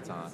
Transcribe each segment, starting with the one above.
time.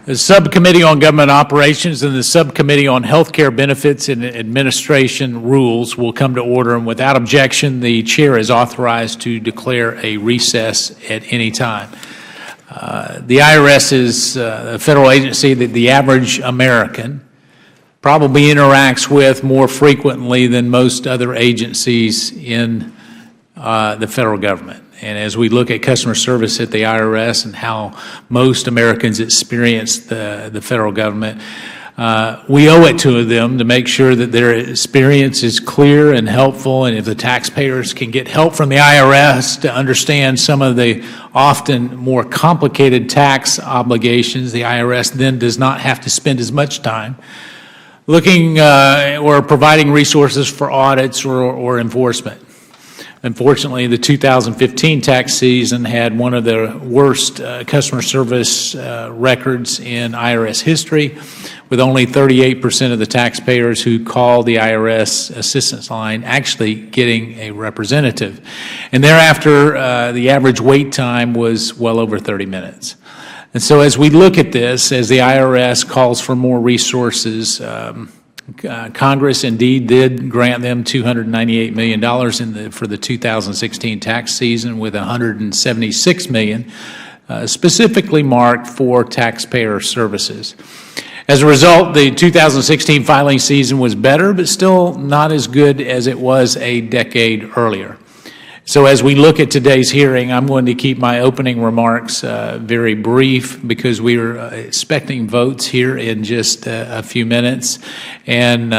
The Subcommittee on Government Operations and the Subcommittee on Healthcare Benefits and Administration Rules will come to order, and without objection, the Chair is authorized to declare a recess at any time. The IRS is a federal agency that the average American probably interacts with more frequently than most other agencies in the federal government. And as we look at customer service at the IRS and how most Americans experience the federal government, we owe it to them to make sure that their experience is clear and helpful. And if the taxpayers can get help from the IRS to understand some of the often more complicated tax obligations, the IRS then does not have to spend as much time looking or providing resources for audits or enforcement. Unfortunately, the 2015 tax season had one of the worst customer service records in IRS history, with only 38% of the taxpayers who call the IRS assistance line actually getting a representative. And thereafter, the average wait time was well over 30 minutes. And so as we look at this, as the IRS calls for more resources, Congress indeed did grant them $298 million for the 2016 tax season, with $176 million specifically marked for taxpayer services. As a result, the 2016 filing season was better, but still not as good as it was a decade earlier. So as we look at today's hearing, I'm going to keep my opening remarks very brief, because we are expecting votes here in just a few minutes, and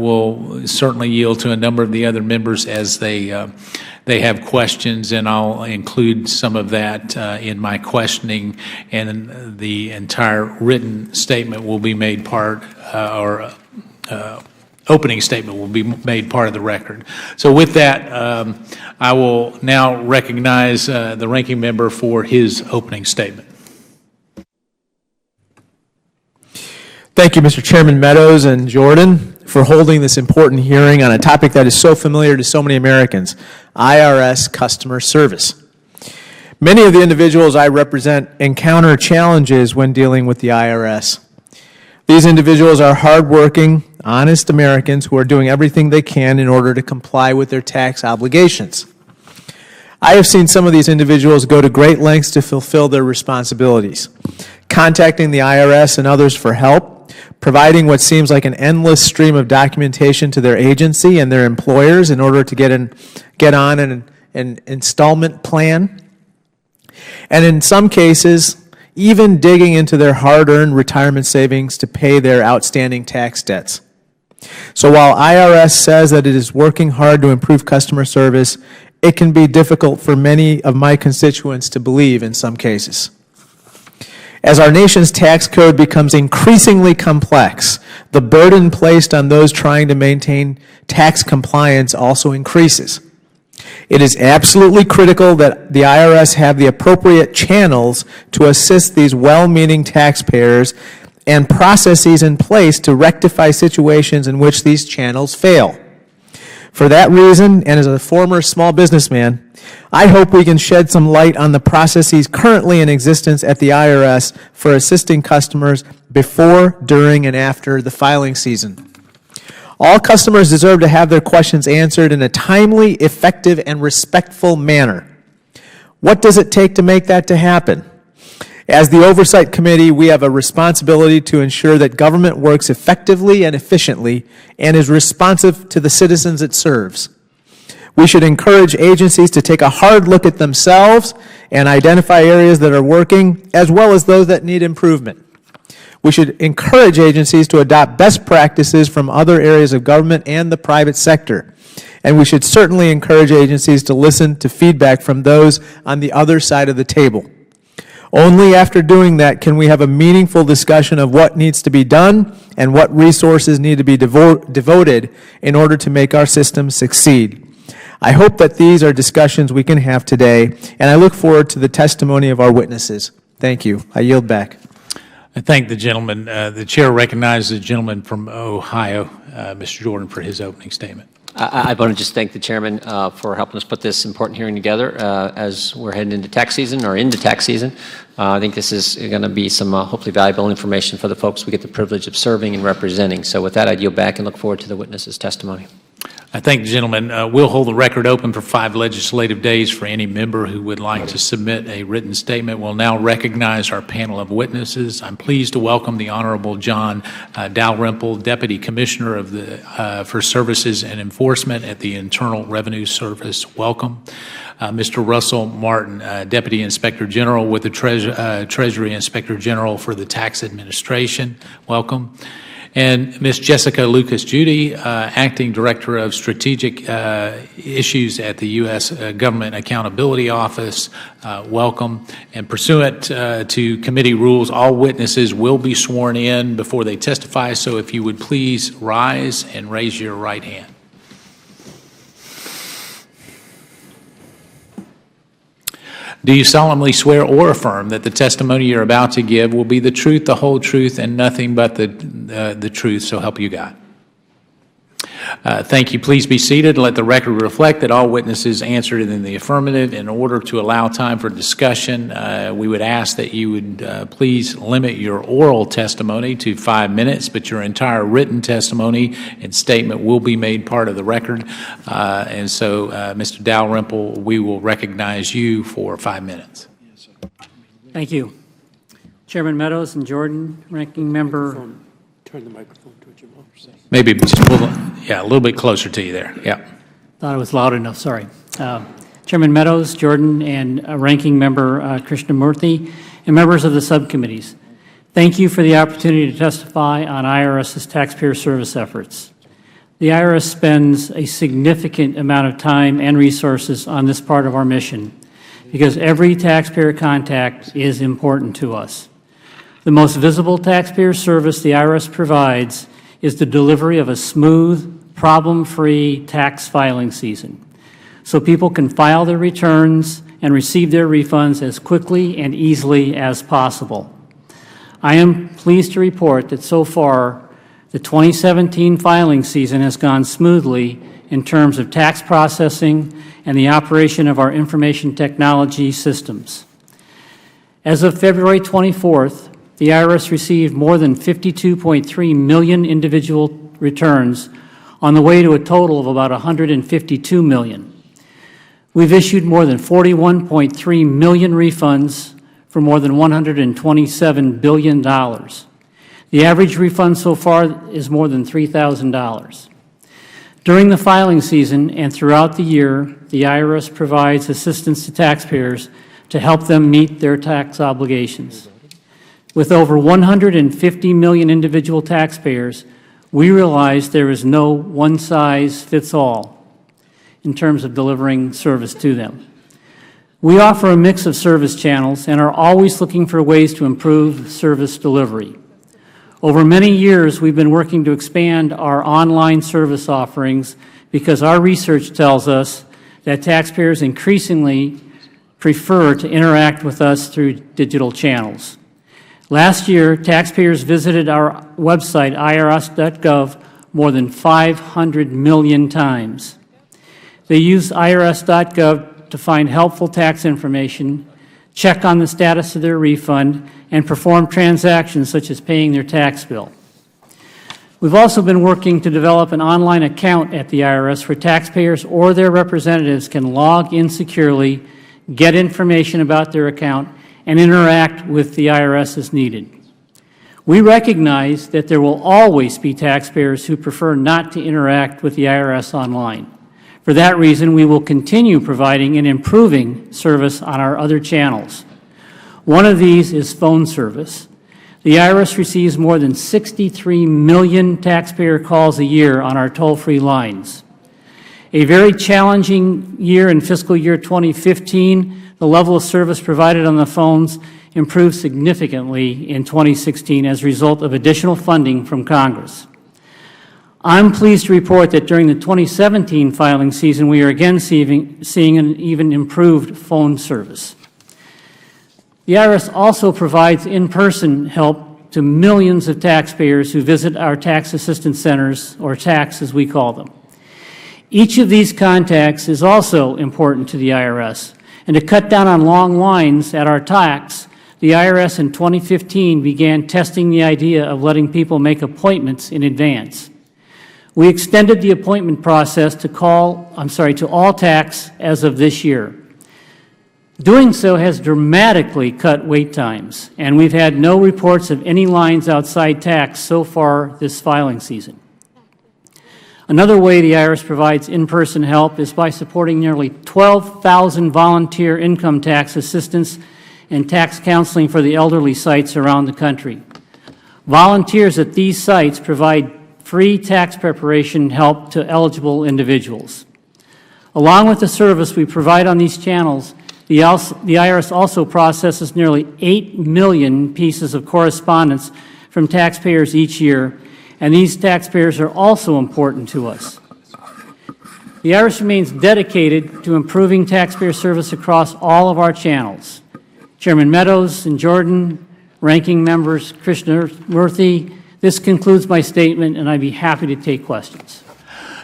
we'll certainly yield to a number of the other members as they have questions, and I'll include some of that in my questioning, and the entire written statement will be made part, opening statement will be made part of the record. So with that, I will now recognize the ranking member for his opening statement. Thank you, Mr. Chairman Meadows and Jordan, for holding this important hearing on a topic that is so familiar to so many Americans, IRS customer service. Many of the individuals I represent encounter challenges when dealing with the IRS. These individuals are hardworking, honest Americans who are doing everything they can in order to comply with their tax obligations. I have seen some of these individuals go to great lengths to fulfill their responsibilities, contacting the IRS and others for help, providing what seems like an endless stream of documentation to their agency and their employers in order to get on an installment plan, and in some cases, even digging into their hard-earned retirement savings to pay their outstanding tax debts. So while IRS says that it is working hard to improve customer service, it can be difficult for many of my constituents to believe in some cases. As our nation's tax code becomes increasingly complex, the burden placed on those trying to maintain tax compliance also increases. It is absolutely critical that the IRS have the appropriate channels to assist these well-meaning taxpayers and processes in place to rectify situations in which these channels fail. For that reason, and as a former small businessman, I hope we can shed some light on the processes currently in existence at the IRS for assisting customers before, during, and after the filing season. All customers deserve to have their questions answered in a timely, effective, and respectful manner. What does it take to make that to happen? As the Oversight Committee, we have a responsibility to ensure that government works effectively and efficiently and is responsive to the citizens it serves. We should encourage agencies to take a hard look at themselves and identify areas that are working, as well as those that need improvement. We should encourage agencies to adopt best practices from other areas of government and the private sector. And we should certainly encourage agencies to listen to feedback from those on the other side of the table. Only after doing that can we have a meaningful discussion of what needs to be done and what resources need to be devoted in order to make our system succeed. I hope that these are discussions we can have today, and I look forward to the testimony of our witnesses. Thank you. I yield back. I thank the gentleman. The chair recognizes the gentleman from Ohio, Mr. Jordan, for his opening statement. I want to just thank the chairman for helping us put this important hearing together as we're heading into tax season or into tax season. I think this is going to be some hopefully valuable information for the folks we get the privilege of serving and representing. So with that, I yield back and look forward to the witness's testimony. I thank the gentleman. We'll hold the record open for 5 legislative days for any member who would like to submit a written statement. We'll now recognize our panel of witnesses. I'm pleased to welcome the Honorable John Dalrymple, Deputy Commissioner of the for Services and Enforcement at the Internal Revenue Service. Welcome. Mr. Russell Martin, Deputy Inspector General with the Treasury Inspector General for the Tax Administration. Welcome. And Ms. Jessica Lucas-Judy, Acting Director of Strategic Issues at the U.S. Government Accountability Office. Welcome. And pursuant to committee rules, all witnesses will be sworn in before they testify, so if you would please rise and raise your right hand. Do you solemnly swear or affirm that the testimony you're about to give will be the truth, the whole truth, and nothing but the truth, so help you God? Thank you. Please be seated and let the record reflect that all witnesses answered in the affirmative. In order to allow time for discussion, we would ask that you would please limit your oral testimony to 5 minutes, but your entire written testimony and statement will be made part of the record. And so, Mr. Dalrymple, we will recognize you for 5 minutes. Thank you. Chairman Meadows and Jordan, Ranking Member. Turn the microphone towards your mouth. Maybe just a little bit closer to you there. Yeah. Thought it was loud enough, sorry. Chairman Meadows, Jordan, and Ranking Member Krishnamurthy, and members of the subcommittees. Thank you for the opportunity to testify on IRS's taxpayer service efforts. The IRS spends a significant amount of time and resources on this part of our mission because every taxpayer contact is important to us. The most visible taxpayer service the IRS provides is the delivery of a smooth, problem-free tax filing season, so people can file their returns and receive their refunds as quickly and easily as possible. I am pleased to report that so far, the 2017 filing season has gone smoothly in terms of tax processing and the operation of our information technology systems. As of February 24th, the IRS received more than 52.3 million individual returns on the way to a total of about 152 million. We've issued more than 41.3 million refunds for more than $127 billion. The average refund so far is more than $3,000. During the filing season and throughout the year, the IRS provides assistance to taxpayers to help them meet their tax obligations. With over 150 million individual taxpayers, we realize there is no one-size-fits-all in terms of delivering service to them. We offer a mix of service channels and are always looking for ways to improve service delivery. Over many years, we've been working to expand our online service offerings because our research tells us that taxpayers increasingly prefer to interact with us through digital channels. Last year, taxpayers visited our website, irs.gov, more than 500 million times. They used irs.gov to find helpful tax information, check on the status of their refund, and perform transactions such as paying their tax bill. We've also been working to develop an online account at the IRS where taxpayers or their representatives can log in securely, get information about their account, and interact with the IRS as needed. We recognize that there will always be taxpayers who prefer not to interact with the IRS online. For that reason, we will continue providing and improving service on our other channels. One of these is phone service. The IRS receives more than 63 million taxpayer calls a year on our toll-free lines. A very challenging year in fiscal year 2015, the level of service provided on the phones improved significantly in 2016 as a result of additional funding from Congress. I'm pleased to report that during the 2017 filing season, we are again seeing an even improved phone service. The IRS also provides in-person help to millions of taxpayers who visit our tax assistance centers, or TACs as we call them. Each of these contacts is also important to the IRS. And to cut down on long lines at our tax, the IRS in 2015 began testing the idea of letting people make appointments in advance. We extended the appointment process to all tax as of this year. Doing so has dramatically cut wait times, and we've had no reports of any lines outside tax so far this filing season. Another way the IRS provides in-person help is by supporting nearly 12,000 volunteer income tax assistance and tax counseling for the elderly sites around the country. Volunteers at these sites provide free tax preparation help to eligible individuals. Along with the service we provide on these channels, the IRS also processes nearly 8 million pieces of correspondence from taxpayers each year, and these taxpayers are also important to us. The IRS remains dedicated to improving taxpayer service across all of our channels. Chairman Meadows and Jordan, ranking members Krishnamurthy, this concludes my statement, and I'd be happy to take questions.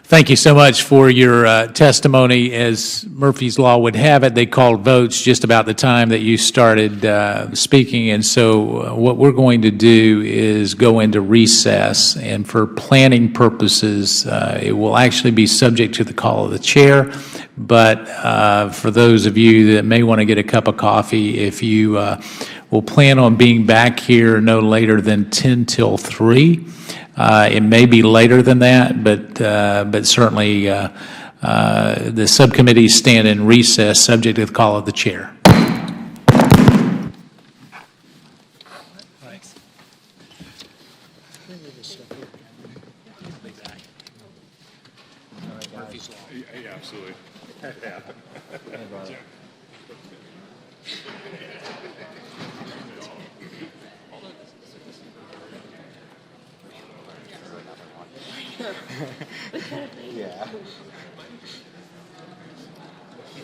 Thank you so much for your testimony. As Murphy's Law would have it, they called votes just about the time that you started speaking, and so what we're going to do is go into recess, and for planning purposes, it will actually be subject to the call of the chair, but for those of you that may want to get a cup of coffee, if you will plan on being back here no later than 10 till 3. It may be later than that, but certainly the subcommittees stand in recess subject to the call of the chair. Yeah, absolutely. Yeah.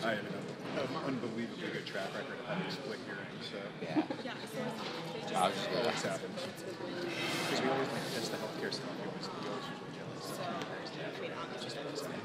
I have an unbelievably good track record of having split hearings, so Yeah. I was just it always happens. Because we always like to test the healthcare stuff. We always usually jealous. It just always happens.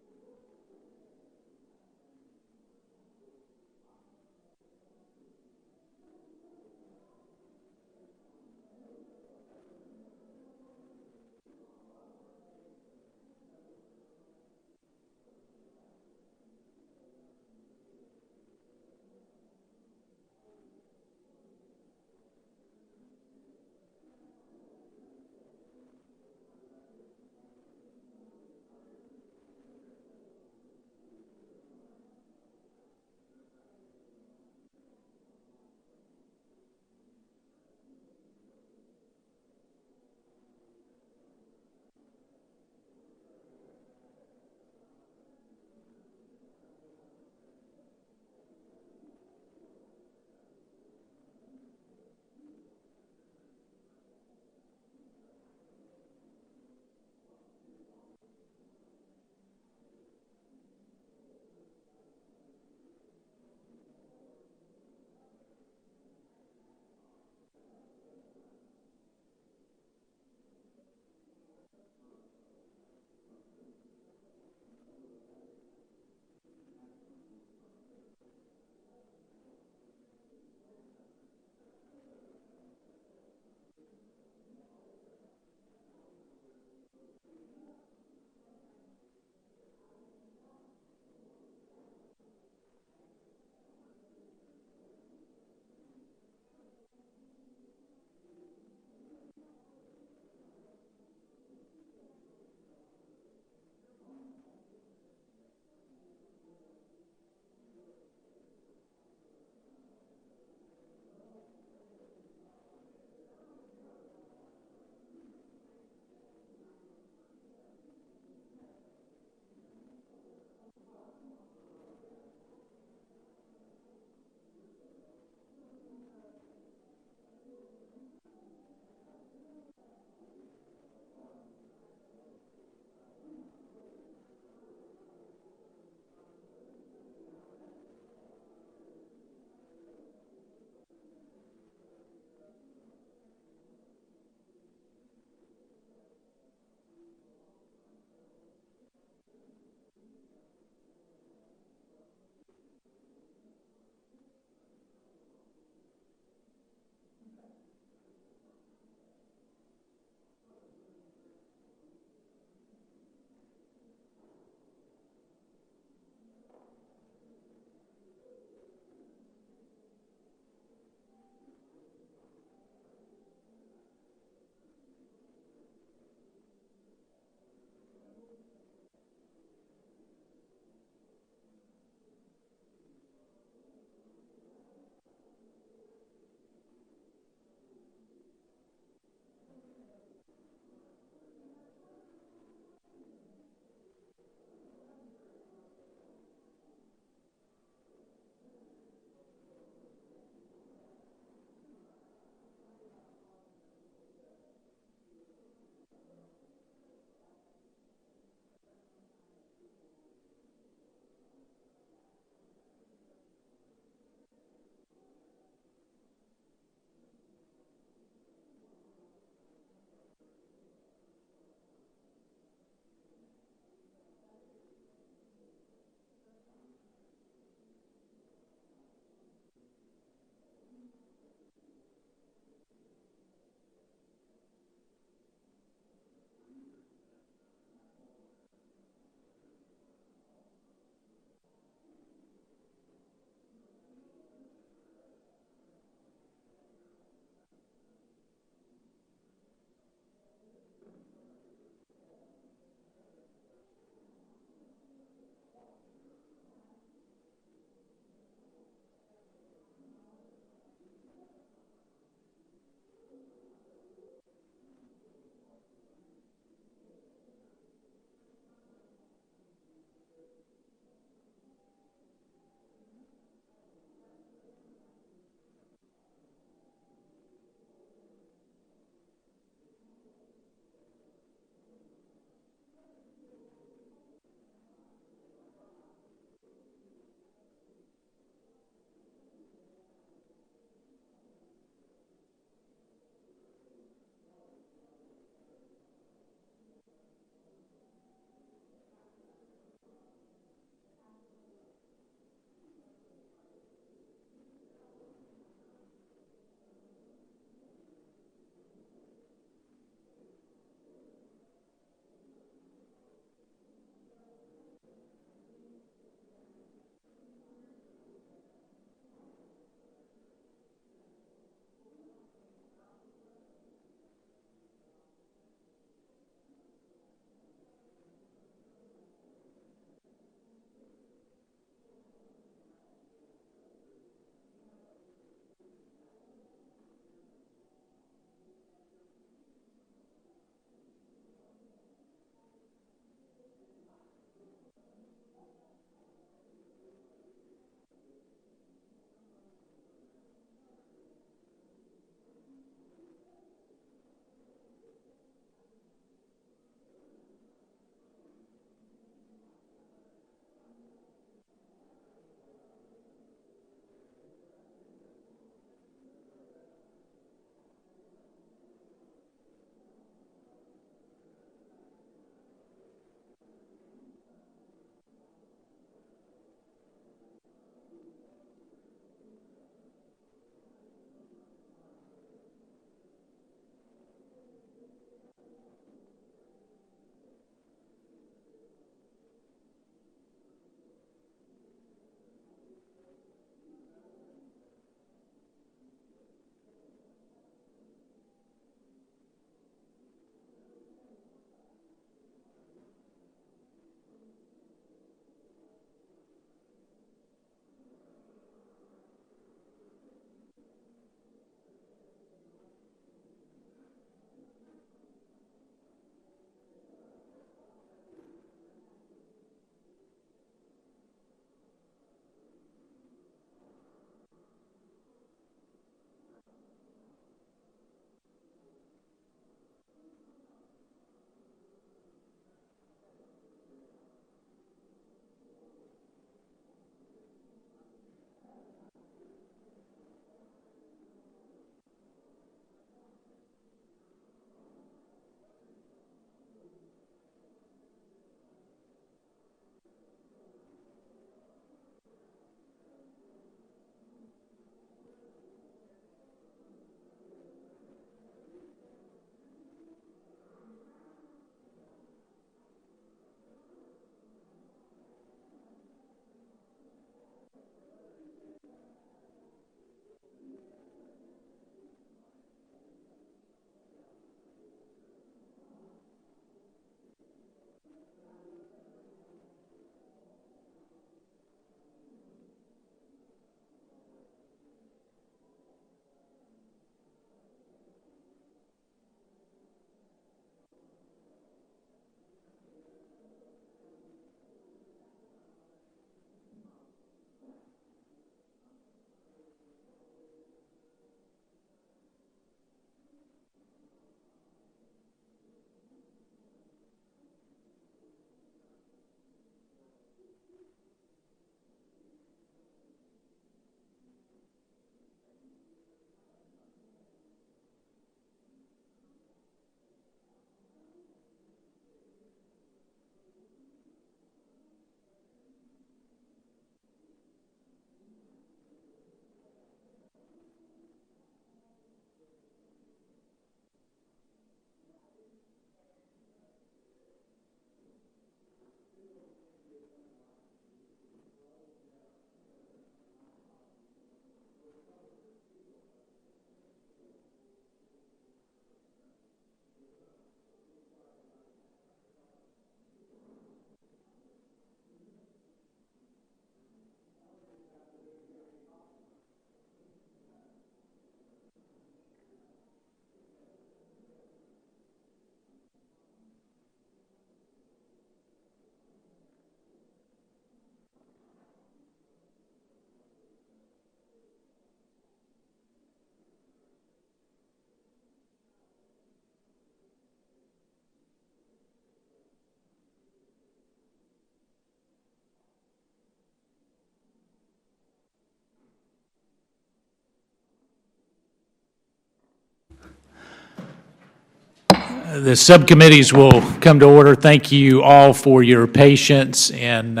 The subcommittees will come to order. Thank you all for your patience and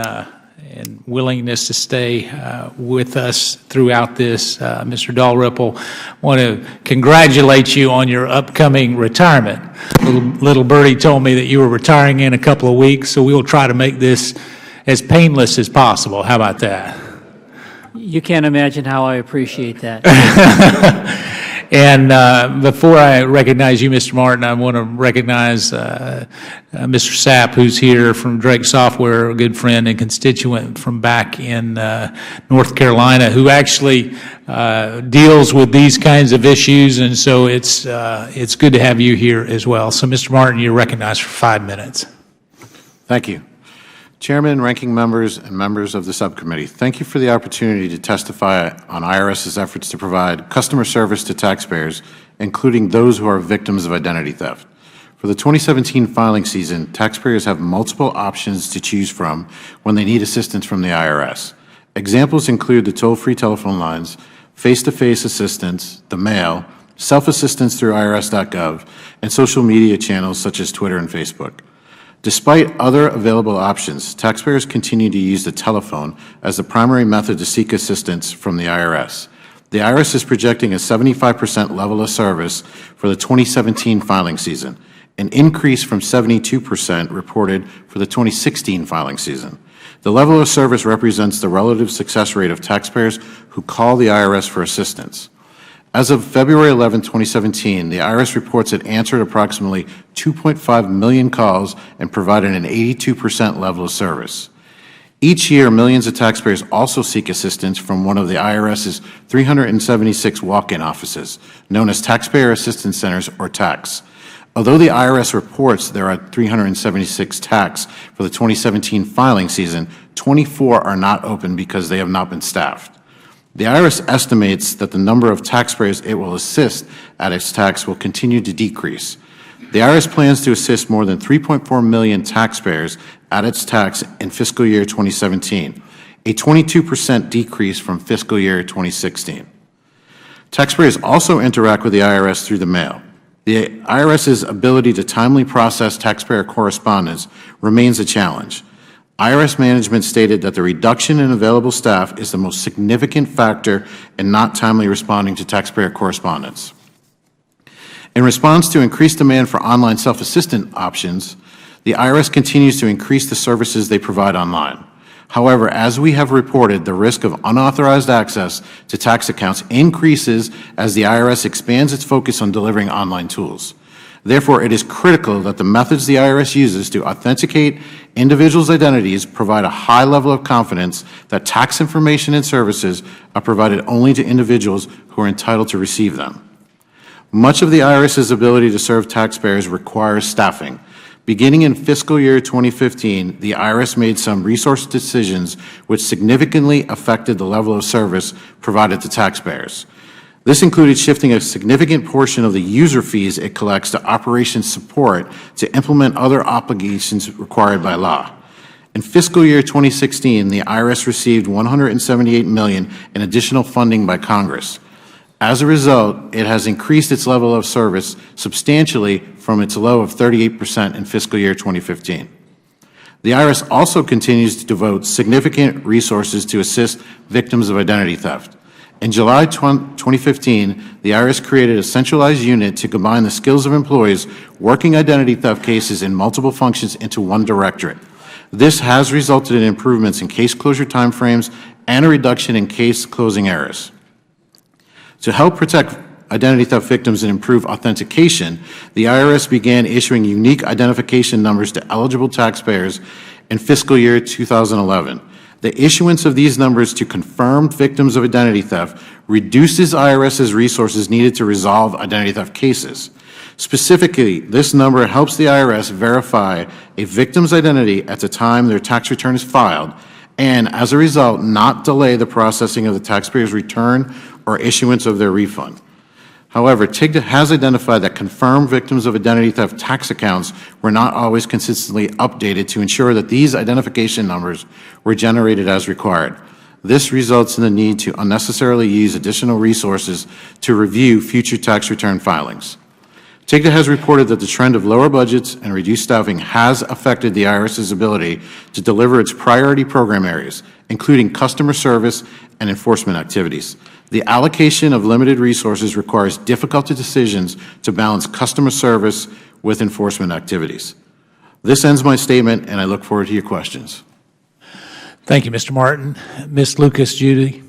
willingness to stay with us throughout this. Mr. Dalrymple, want to congratulate you on your upcoming retirement. Little birdie told me that you were retiring in a couple of weeks, so we'll try to make this as painless as possible. How about that? You can't imagine how I appreciate that. And before I recognize you, Mr. Martin, I want to recognize Mr. Sapp, who's here from Drake Software, a good friend and constituent from back in North Carolina, who actually deals with these kinds of issues, and so it's good to have you here as well. So, Mr. Martin, you're recognized for 5 minutes. Thank you. Chairman, ranking members, and members of the subcommittee, thank you for the opportunity to testify on IRS's efforts to provide customer service to taxpayers, including those who are victims of identity theft. For the 2017 filing season, taxpayers have multiple options to choose from when they need assistance from the IRS. Examples include the toll-free telephone lines, face-to-face assistance, the mail, self-assistance through irs.gov, and social media channels such as Twitter and Facebook. Despite other available options, taxpayers continue to use the telephone as the primary method to seek assistance from the IRS. The IRS is projecting a 75% level of service for the 2017 filing season, an increase from 72% reported for the 2016 filing season. The level of service represents the relative success rate of taxpayers who call the IRS for assistance. As of February 11, 2017, the IRS reports it answered approximately 2.5 million calls and provided an 82% level of service. Each year, millions of taxpayers also seek assistance from one of the IRS's 376 walk-in offices, known as Taxpayer Assistance Centers, or TACs. Although the IRS reports there are 376 TACs for the 2017 filing season, 24 are not open because they have not been staffed. The IRS estimates that the number of taxpayers it will assist at its tax will continue to decrease. The IRS plans to assist more than 3.4 million taxpayers at its tax in fiscal year 2017, a 22% decrease from fiscal year 2016. Taxpayers also interact with the IRS through the mail. The IRS's ability to timely process taxpayer correspondence remains a challenge. IRS management stated that the reduction in available staff is the most significant factor in not timely responding to taxpayer correspondence. In response to increased demand for online self-assistant options, the IRS continues to increase the services they provide online. However, as we have reported, the risk of unauthorized access to tax accounts increases as the IRS expands its focus on delivering online tools. Therefore, it is critical that the methods the IRS uses to authenticate individuals' identities provide a high level of confidence that tax information and services are provided only to individuals who are entitled to receive them. Much of the IRS's ability to serve taxpayers requires staffing. Beginning in fiscal year 2015, the IRS made some resource decisions which significantly affected the level of service provided to taxpayers. This included shifting a significant portion of the user fees it collects to operations support to implement other obligations required by law. In fiscal year 2016, the IRS received $178 million in additional funding by Congress. As a result, it has increased its level of service substantially from its low of 38% in fiscal year 2015. The IRS also continues to devote significant resources to assist victims of identity theft. In July 2015, the IRS created a centralized unit to combine the skills of employees working identity theft cases in multiple functions into one directorate. This has resulted in improvements in case closure timeframes and a reduction in case closing errors. To help protect identity theft victims and improve authentication, the IRS began issuing unique identification numbers to eligible taxpayers in fiscal year 2011. The issuance of these numbers to confirmed victims of identity theft reduces IRS's resources needed to resolve identity theft cases. Specifically, this number helps the IRS verify a victim's identity at the time their tax return is filed and, as a result, not delay the processing of the taxpayer's return or issuance of their refund. However, TIGTA has identified that confirmed victims of identity theft tax accounts were not always consistently updated to ensure that these identification numbers were generated as required. This results in the need to unnecessarily use additional resources to review future tax return filings. TIGTA has reported that the trend of lower budgets and reduced staffing has affected the IRS's ability to deliver its priority program areas, including customer service and enforcement activities. The allocation of limited resources requires difficult decisions to balance customer service with enforcement activities. This ends my statement, and I look forward to your questions. Thank you, Mr. Martin. Ms. Lucas Judy.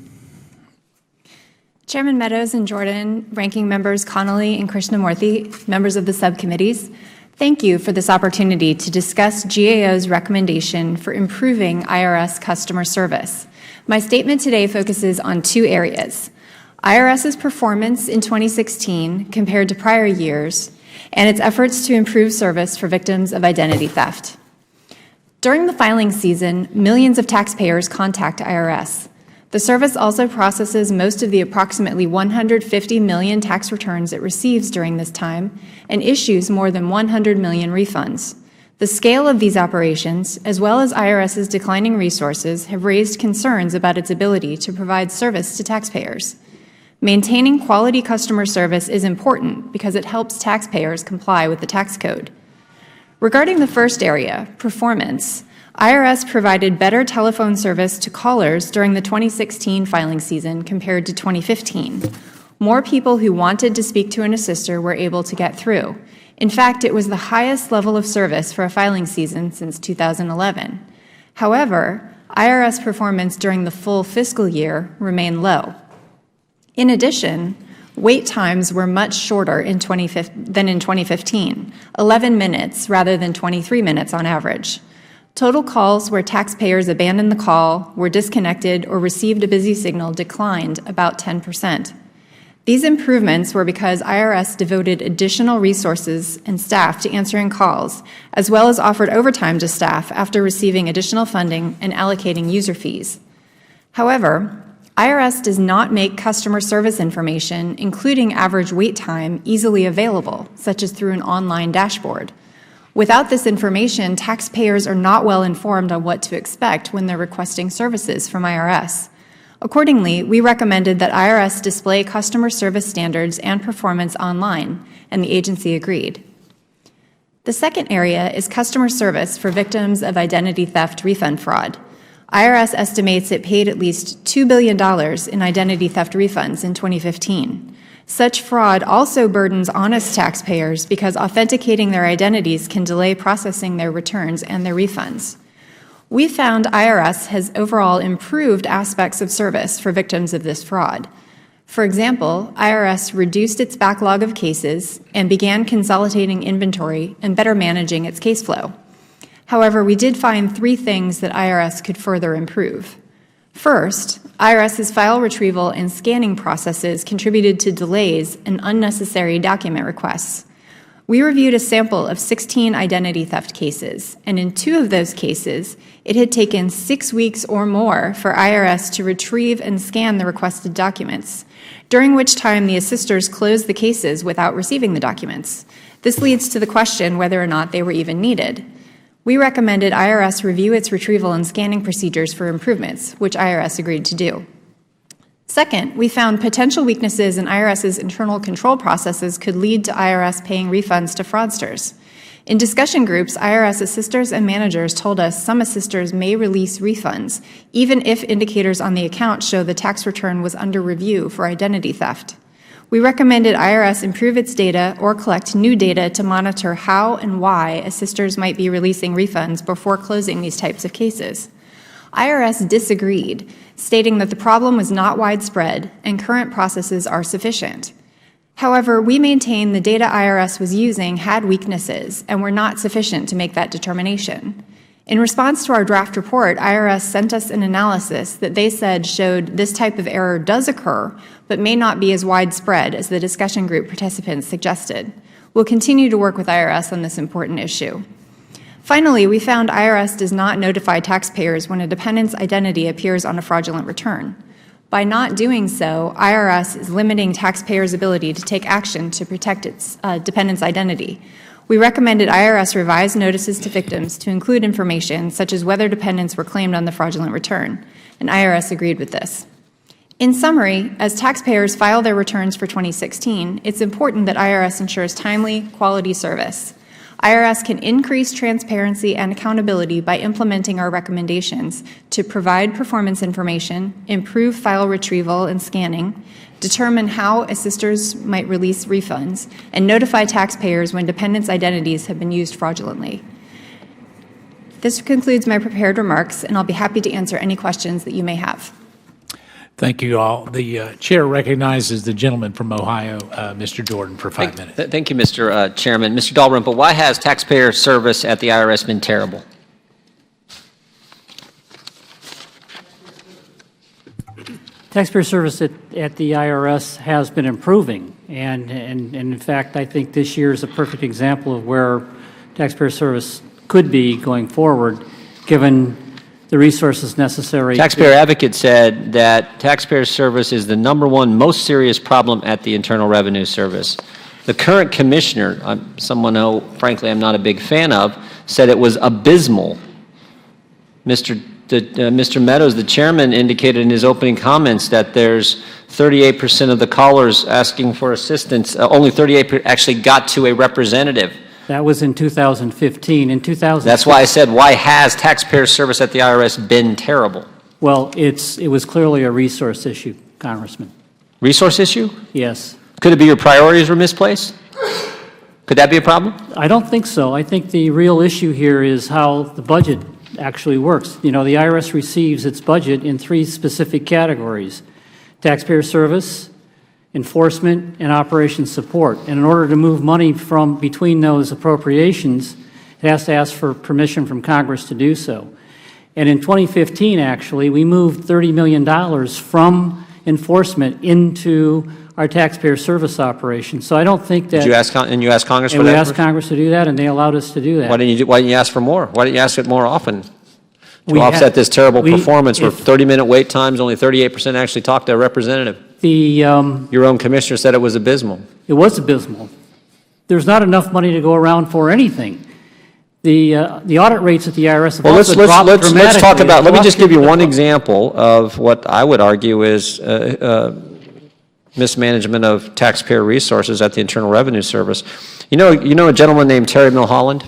Chairman Meadows and Jordan, Ranking Members Connolly and Krishnamurthy, members of the subcommittees, thank you for this opportunity to discuss GAO's recommendation for improving IRS customer service. My statement today focuses on two areas: IRS's performance in 2016 compared to prior years, and its efforts to improve service for victims of identity theft. During the filing season, millions of taxpayers contact IRS. The service also processes most of the approximately 150 million tax returns it receives during this time and issues more than 100 million refunds. The scale of these operations, as well as IRS's declining resources, have raised concerns about its ability to provide service to taxpayers. Maintaining quality customer service is important because it helps taxpayers comply with the tax code. Regarding the first area, performance, IRS provided better telephone service to callers during the 2016 filing season compared to 2015. More people who wanted to speak to an assister were able to get through. In fact, it was the highest level of service for a filing season since 2011. However, IRS performance during the full fiscal year remained low. In addition, wait times were much shorter than in 2015, 11 minutes rather than 23 minutes on average. Total calls where taxpayers abandoned the call, were disconnected, or received a busy signal declined about 10%. These improvements were because IRS devoted additional resources and staff to answering calls, as well as offered overtime to staff after receiving additional funding and allocating user fees. However, IRS does not make customer service information, including average wait time, easily available, such as through an online dashboard. Without this information, taxpayers are not well informed on what to expect when they're requesting services from IRS. Accordingly, we recommended that IRS display customer service standards and performance online, and the agency agreed. The second area is customer service for victims of identity theft refund fraud. IRS estimates it paid at least $2 billion in identity theft refunds in 2015. Such fraud also burdens honest taxpayers because authenticating their identities can delay processing their returns and their refunds. We found IRS has overall improved aspects of service for victims of this fraud. For example, IRS reduced its backlog of cases and began consolidating inventory and better managing its case flow. However, we did find three things that IRS could further improve. First, IRS's file retrieval and scanning processes contributed to delays and unnecessary document requests. We reviewed a sample of 16 identity theft cases, and in 2 of those cases, it had taken 6 weeks or more for IRS to retrieve and scan the requested documents, during which time the assisters closed the cases without receiving the documents. This leads to the question whether or not they were even needed. We recommended IRS review its retrieval and scanning procedures for improvements, which IRS agreed to do. Second, we found potential weaknesses in IRS's internal control processes could lead to IRS paying refunds to fraudsters. In discussion groups, IRS assisters and managers told us some assisters may release refunds, even if indicators on the account show the tax return was under review for identity theft. We recommended IRS improve its data or collect new data to monitor how and why assisters might be releasing refunds before closing these types of cases. IRS disagreed, stating that the problem was not widespread and current processes are sufficient. However, we maintain the data IRS was using had weaknesses and were not sufficient to make that determination. In response to our draft report, IRS sent us an analysis that they said showed this type of error does occur, but may not be as widespread as the discussion group participants suggested. We'll continue to work with IRS on this important issue. Finally, we found IRS does not notify taxpayers when a dependent's identity appears on a fraudulent return. By not doing so, IRS is limiting taxpayers' ability to take action to protect its dependent's identity. We recommended IRS revise notices to victims to include information such as whether dependents were claimed on the fraudulent return, and IRS agreed with this. In summary, as taxpayers file their returns for 2016, it's important that IRS ensures timely, quality service. IRS can increase transparency and accountability by implementing our recommendations to provide performance information, improve file retrieval and scanning, determine how assisters might release refunds, and notify taxpayers when dependents' identities have been used fraudulently. This concludes my prepared remarks, and I'll be happy to answer any questions that you may have. Thank you all. The chair recognizes the gentleman from Ohio, Mr. Jordan, for 5 minutes. Thank you, Mr. Chairman. Mr. Dalrymple, why has taxpayer service at the IRS been terrible? Taxpayer service at the IRS has been improving, and in fact, I think this year is a perfect example of where taxpayer service could be going forward, given the resources necessary. Taxpayer advocate said that taxpayer service is the #1 most serious problem at the Internal Revenue Service. The current commissioner, someone who, frankly, I'm not a big fan of, said it was abysmal. Mr. Meadows, the chairman, indicated in his opening comments that there's 38% of the callers asking for assistance. Only 38% actually got to a representative. That was in 2015. In 2000, that's why I said, why has taxpayer service at the IRS been terrible? Well, it was clearly a resource issue, Congressman. Resource issue? Yes. Could it be your priorities were misplaced? Could that be a problem? I don't think so. I think the real issue here is how the budget actually works. You know, the IRS receives its budget in 3 specific categories: taxpayer service, enforcement, and operations support. And in order to move money from between those appropriations, it has to ask for permission from Congress to do so. And in 2015, actually, we moved $30 million from enforcement into our taxpayer service operation. So I don't think that... Did you ask, and you asked Congress for that? And we asked Congress to do that, and they allowed us to do that. Why didn't you ask for more? Why didn't you ask it more often? To offset this terrible performance where 30-minute wait times, only 38% actually talked to a representative. Your own commissioner said it was abysmal. It was abysmal. There's not enough money to go around for anything. The audit rates at the IRS have also dropped dramatically. Let's talk about, let me just give you one example of what I would argue is mismanagement of taxpayer resources at the Internal Revenue Service. You know a gentleman named Terry Milholland?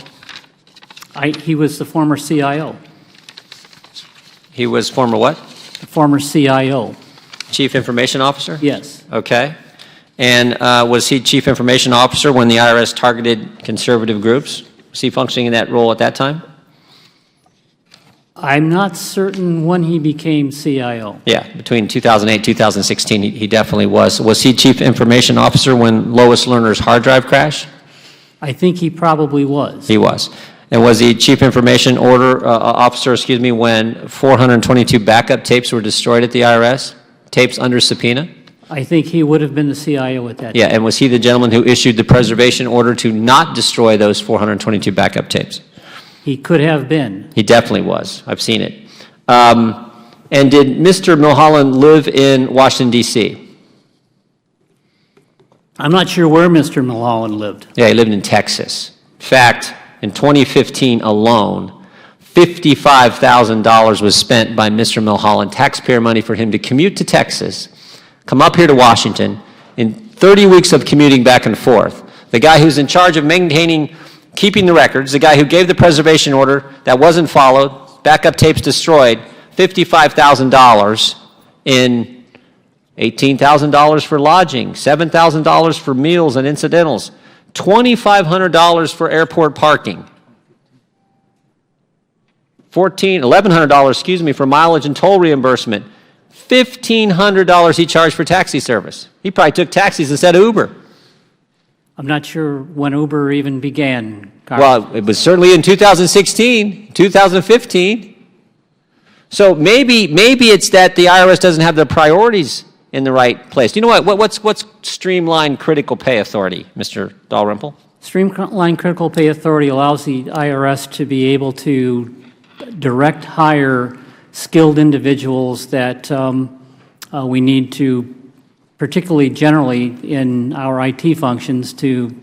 He was the former CIO. He was former what? The former CIO. Chief Information Officer? Yes. Okay. And was he Chief Information Officer when the IRS targeted conservative groups? Was he functioning in that role at that time? I'm not certain when he became CIO. Yeah, between 2008 and 2016, he definitely was. Was he Chief Information Officer when Lois Lerner's hard drive crashed? I think he probably was. He was. And was he Chief Information Officer, when 422 backup tapes were destroyed at the IRS? Tapes under subpoena? I think he would have been the CIO at that time. Yeah, and was he the gentleman who issued the preservation order to not destroy those 422 backup tapes? He could have been. He definitely was. I've seen it. And did Mr. Milholland live in Washington, D.C.? I'm not sure where Mr. Milholland lived. Yeah, he lived in Texas. In fact, in 2015 alone, $55,000 was spent by Mr. Milholland, taxpayer money, for him to commute to Texas, come up here to Washington, in 30 weeks of commuting back and forth. The guy who's in charge of keeping the records, the guy who gave the preservation order that wasn't followed, backup tapes destroyed, $55,000 in $18,000 for lodging, $7,000 for meals and incidentals, $2,500 for airport parking, $1,100, for mileage and toll reimbursement, $1,500 he charged for taxi service. He probably took taxis instead of Uber. I'm not sure when Uber even began. Well, it was certainly in 2016, 2015. So maybe it's that the IRS doesn't have the priorities in the right place. You know what's streamlined critical pay authority, Mr. Dalrymple? Streamlined critical pay authority allows the IRS to be able to direct hire skilled individuals that we need to, particularly generally in our IT functions, to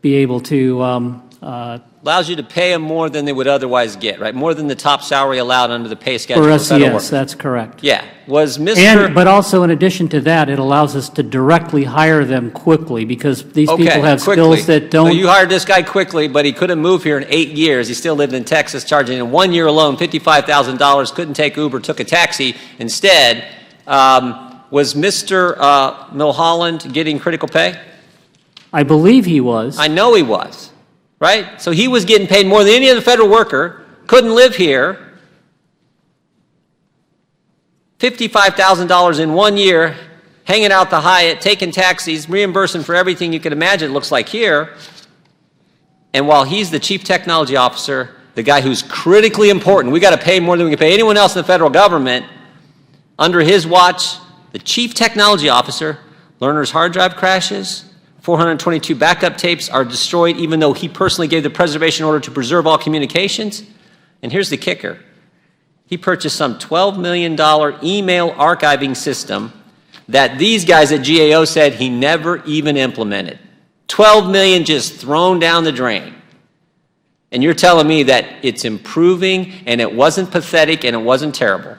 be able to Allows you to pay them more than they would otherwise get, right? More than the top salary allowed under the pay schedule For for us, federal yes, workers. that's correct. Yeah. Was Mr. But also, in addition to that, it allows us to directly hire them quickly, because these Okay, people have quickly. skills that So don't. you hired this guy quickly, but he couldn't move here in 8 years. He still lived in Texas, charging in 1 year alone $55,000, couldn't take Uber, took a taxi instead. Was Mr. Milholland getting critical pay? I believe he was. I know he was, right? So he was getting paid more than any other federal worker, couldn't live here. $55,000 in 1 year, hanging out the Hyatt, taking taxis, reimbursing for everything you could imagine it looks like here. And while he's the chief technology officer, the guy who's critically important, we got to pay more than we can pay anyone else in the federal government, under his watch, the chief technology officer, Lerner's hard drive crashes, 422 backup tapes are destroyed, even though he personally gave the preservation order to preserve all communications. And here's the kicker. He purchased some $12 million email archiving system that these guys at GAO said he never even implemented. $12 million just thrown down the drain. And you're telling me that it's improving and it wasn't pathetic and it wasn't terrible.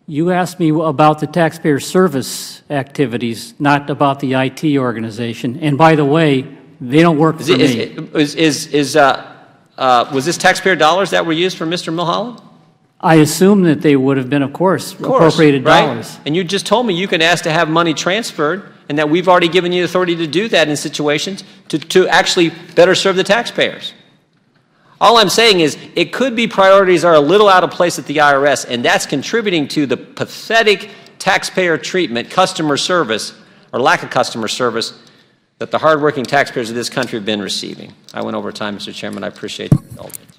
You asked me about the taxpayer service activities, not about the IT organization. And by the way, they don't work for me. Was this taxpayer dollars that were used for Mr. Milholland? I assume that they would have been, of course, appropriated right? dollars. And you just told me you can ask to have money transferred and that we've already given you authority to do that in situations to actually better serve the taxpayers. All I'm saying is it could be priorities are a little out of place at the IRS, and that's contributing to the pathetic taxpayer treatment, customer service, or lack of customer service that the hardworking taxpayers of this country have been receiving. I went over time, Mr. Chairman. I appreciate the indulgence.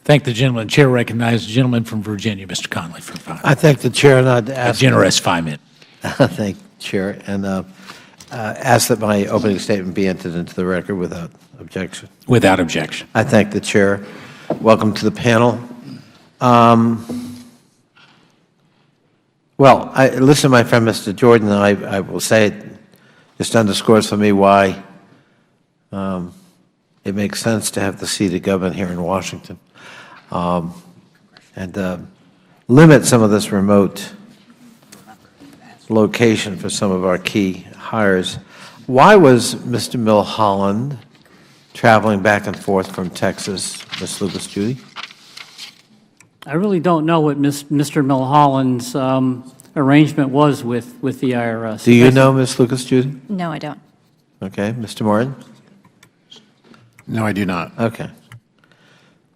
Thank the gentleman. Chair recognizes the gentleman from Virginia, Mr. Conley, for 5 minutes. I thank the chair, and I'd A ask generous 5 minutes. thank the chair, and ask that my opening statement be entered into the record without objection. Without objection. I thank the chair. Welcome to the panel. Well, listen to my friend, Mr. Jordan, and I will say it just underscores for me why it makes sense to have the seat of government here in Washington, and limit some of this remote location for some of our key hires. Why was Mr. Milholland traveling back and forth from Texas, Ms. Lucas Judy? I really don't know what Mr. Milholland's arrangement was with the IRS. Do you know, Ms. Lucas Judy? No, I don't. Okay. Mr. Morton? No, I do not. Okay.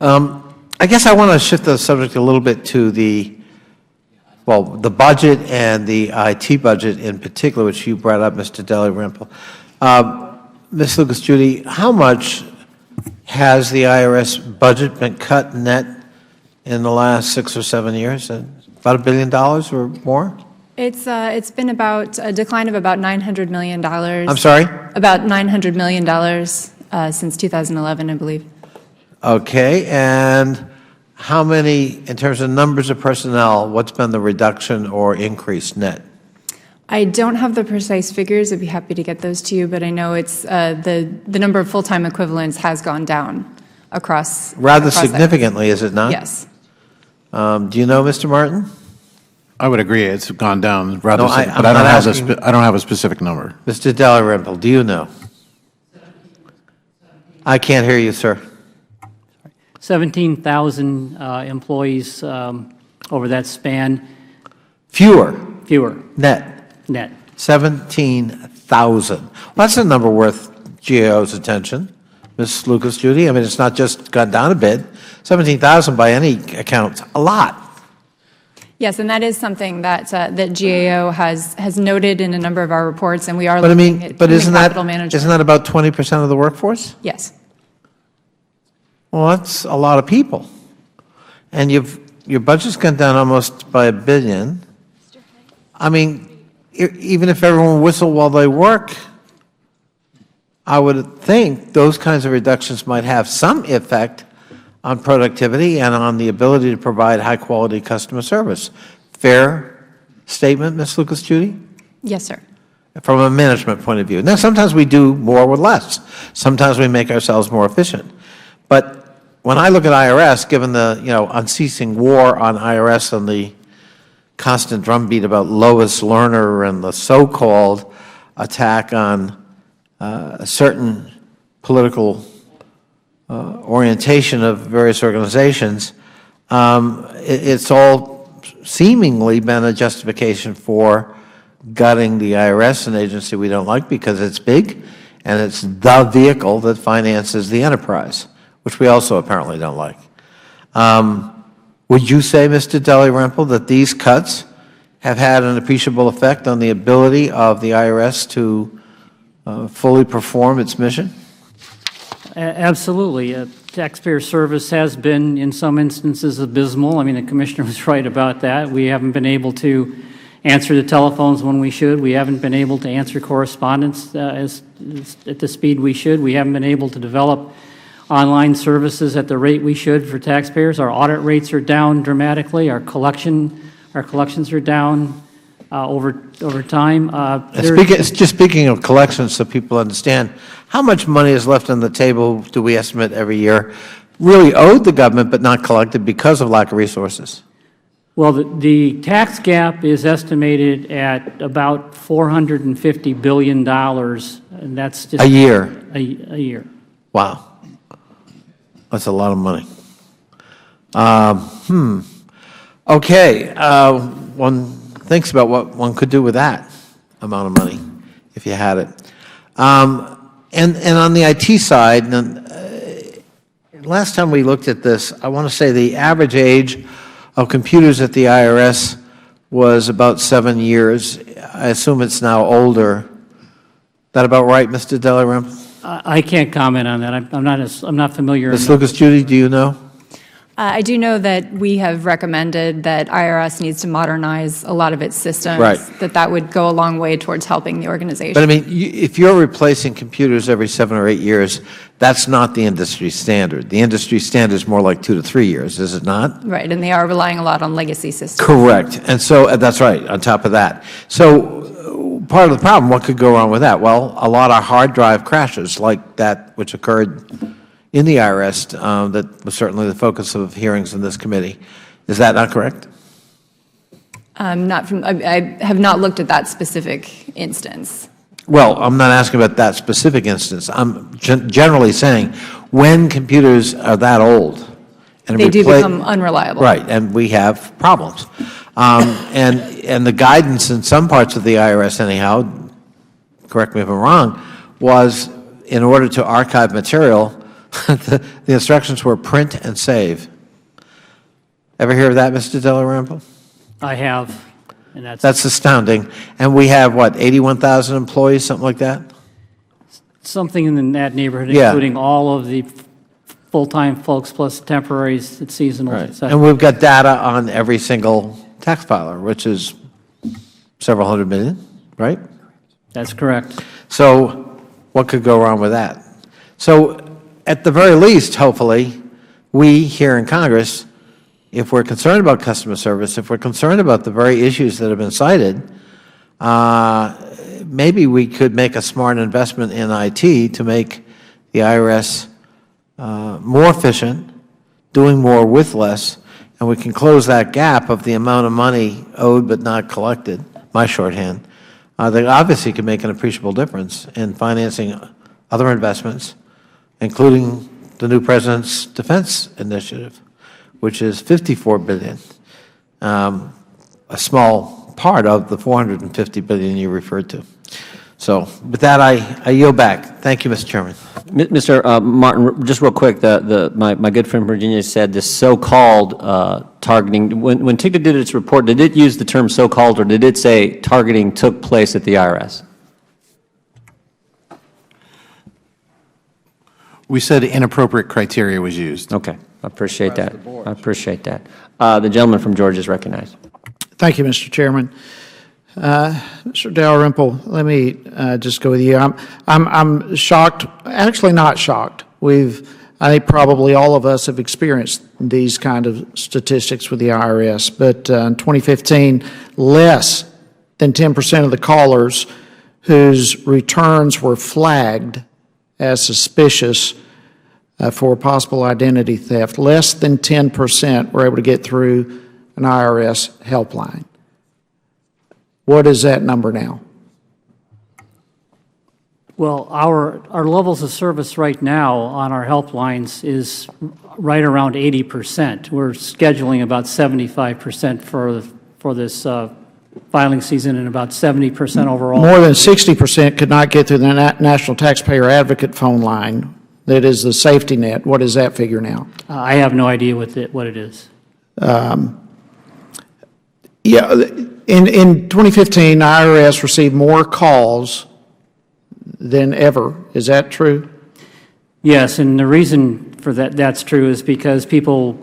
I guess I want to shift the subject a little bit to the budget and the IT budget in particular, which you brought up, Mr. Dalrymple. Ms. Lucas Judy, how much has the IRS budget been cut net in the last 6 or 7 years? About $1 billion or more? It's been about a decline of about $900 million. I'm sorry? About $900 million since 2011, I believe. Okay, and how many, in terms of numbers of personnel, what's been the reduction or increase net? I don't have the precise figures. I'd be happy to get those to you, but I know it's the number of full-time equivalents has gone down across. Rather significantly, is it not? Yes. Do you know, Mr. Martin? I would agree. It's gone down rather, No, but I don't have a specific number. Mr. Dalrymple, do you know? I can't hear you, sir. 17,000 employees over that span. Fewer. Net. 17,000. Well, that's a number worth GAO's attention, Ms. Lucas Judy. I mean, it's not just gone down a bit. 17,000 by any account, a lot. Yes, and that is something that that GAO has noted in a number of our reports, and we are But I looking mean, at but human capital management. isn't that about 20% of the workforce? Yes. Well, that's a lot of people. And your budget's gone down almost by $1 billion. I mean, even if everyone whistle while they work, I would think those kinds of reductions might have some effect on productivity and on the ability to provide high-quality customer service. Fair statement, Ms. Lucas Judy? Yes, sir. From a management point of view. Now, sometimes we do more with less. Sometimes we make ourselves more efficient. But when I look at IRS, given the, unceasing war on IRS and the constant drumbeat about Lois Lerner and the so-called attack on a certain political orientation of various organizations, it's all seemingly been a justification for gutting the IRS, an agency we don't like because it's big and it's the vehicle that finances the enterprise, which we also apparently don't like. Would you say, Mr. Dalrymple, that these cuts have had an appreciable effect on the ability of the IRS to fully perform its mission? Absolutely. Taxpayer service has been, in some instances, abysmal. I mean, the Commissioner was right about that. We haven't been able to answer the telephones when we should. We haven't been able to answer correspondence at the speed we should. We haven't been able to develop online services at the rate we should for taxpayers. Our audit rates are down dramatically. Our collections are down over time. Speaking of collections, so people understand, how much money is left on the table, do we estimate every year, really owed the government but not collected because of lack of resources? Well, the tax gap is estimated at about $450 billion, and that's just a year. A year. Wow. That's a lot of money. Okay. One thinks about what one could do with that amount of money if you had it. And on the IT side, last time we looked at this, I want to say the average age of computers at the IRS was about 7 years. I assume it's now older. That about right, Mr. Dalrymple? I can't comment on that. I'm not familiar. Ms. Lucas, Judy, do you know? I do know that we have recommended that IRS needs to modernize a lot of its systems. Right. That would go a long way towards helping the organization. But I mean, if you're replacing computers every 7 or 8 years, that's not the industry standard. The industry standard is more like 2 to 3 years, is it not? Right, and they are relying a lot on legacy systems. Correct. And so, that's right, on top of that. So, part of the problem, what could go wrong with that? Well, a lot of hard drive crashes like that which occurred in the IRS, that was certainly the focus of hearings in this committee. Is that not correct? I have not looked at that specific instance. Well, I'm not asking about that specific instance. I'm generally saying when computers are that old, and they do become unreliable. Right, and we have problems. And the guidance in some parts of the IRS, anyhow, correct me if I'm wrong, was in order to archive material, the instructions were print and save. Ever hear of that, Mr. Dalrymple? I have, and that's astounding. And we have, what, 81,000 employees, something like that? Something in that neighborhood, Yeah. including all of the full-time folks plus temporaries, it's seasonal. Right. And we've got data on every single tax filer, which is several hundred million, right? That's correct. So what could go wrong with that? So at the very least, hopefully, we here in Congress, if we're concerned about customer service, if we're concerned about the very issues that have been cited, maybe we could make a smart investment in IT to make the IRS more efficient, doing more with less, and we can close that gap of the amount of money owed but not collected, my shorthand, that obviously could make an appreciable difference in financing other investments, including the new President's Defense Initiative, which is $54 billion, a small part of the $450 billion you referred to. So with that, I yield back. Thank you, Mr. Chairman. Mr. Martin, just real quick, my good friend Virginia said this so-called targeting. When TIGTA did its report, did it use the term so-called, or did it say targeting took place at the IRS? We said inappropriate criteria was used. Okay, I appreciate that. I appreciate that. The gentleman from Georgia is recognized. Thank you, Mr. Chairman. Mr. Dalrymple, let me just go with you. I'm shocked, actually not shocked. I think probably all of us have experienced these kind of statistics with the IRS, but in 2015, less than 10% of the callers whose returns were flagged as suspicious for possible identity theft. Less than 10% were able to get through an IRS helpline. What is that number now? Well, our levels of service right now on our helplines is right around 80%. We're scheduling about 75% for this filing season and about 70% overall. More than 60% could not get through the National Taxpayer Advocate phone line. That is the safety net. What is that figure now? I have no idea what it is. Yeah, in 2015, IRS received more calls than ever. Is that true? Yes, and the reason for that's true is because people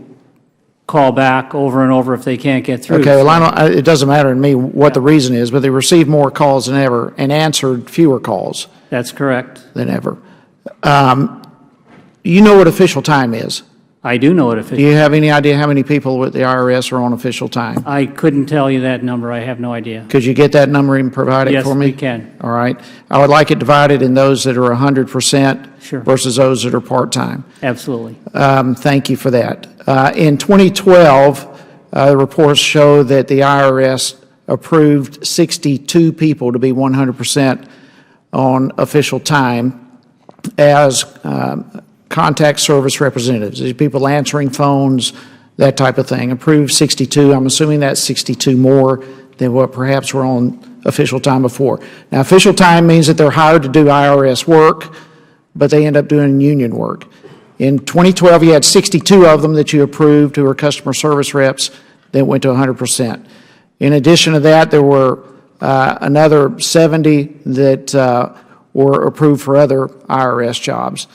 call back over and over if they can't get through. Okay, well, it doesn't matter to me what the reason is, but they received more calls than ever and answered fewer calls. That's correct. Than ever. You know what official time is? I do know what official. Do you have any idea how many people with the IRS are on official time? I couldn't tell you that number. I have no idea. Could you get that number and provide it for me? Yes, we can. All right. I would like it divided in those that are 100% Sure. versus those that are part-time. Absolutely. Thank you for that. In 2012, the reports show that the IRS approved 62 people to be 100% on official time as contact service representatives. These people answering phones, that type of thing. Approved 62. I'm assuming that's 62 more than what perhaps were on official time before. Now, official time means that they're hired to do IRS work, but they end up doing union work. In 2012, you had 62 of them that you approved who were customer service reps that went to 100%. In addition to that, there were another 70 that were approved for other IRS jobs.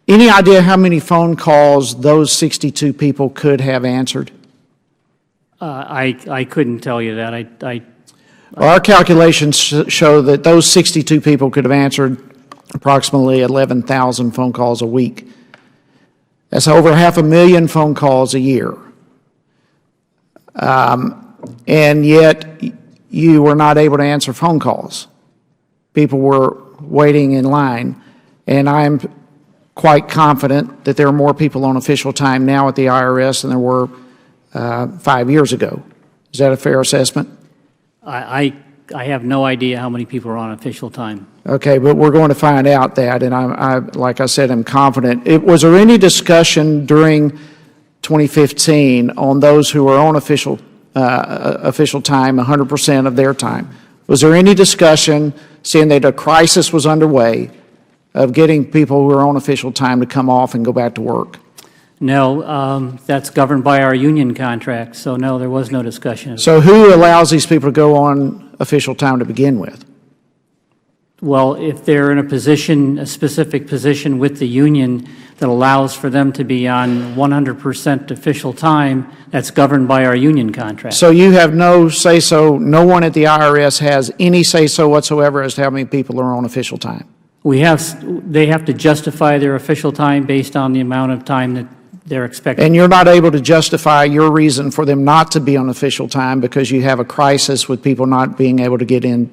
Any idea how many phone calls those 62 people could have answered? I couldn't tell you that. Well, our calculations show that those 62 people could have answered approximately 11,000 phone calls a week. That's over 500,000 phone calls a year. And yet, you were not able to answer phone calls. People were waiting in line, and I'm quite confident that there are more people on official time now at the IRS than there were 5 years ago. Is that a fair assessment? I have no idea how many people are on official time. Okay, but we're going to find out that, and like I said, I'm confident. Was there any discussion during 2015 on those who were on official time, 100% of their time? Was there any discussion, seeing that a crisis was underway, of getting people who are on official time to come off and go back to work? No, that's governed by our union contract, so no, there was no discussion. So who allows these people to go on official time to begin with? Well, if they're in a specific position with the union that allows for them to be on 100% official time, that's governed by our union contract. So you have no say-so, no one at the IRS has any say-so whatsoever as to how many people are on official time? They have to justify their official time based on the amount of time that they're expected. And you're not able to justify your reason for them not to be on official time because you have a crisis with people not being able to get in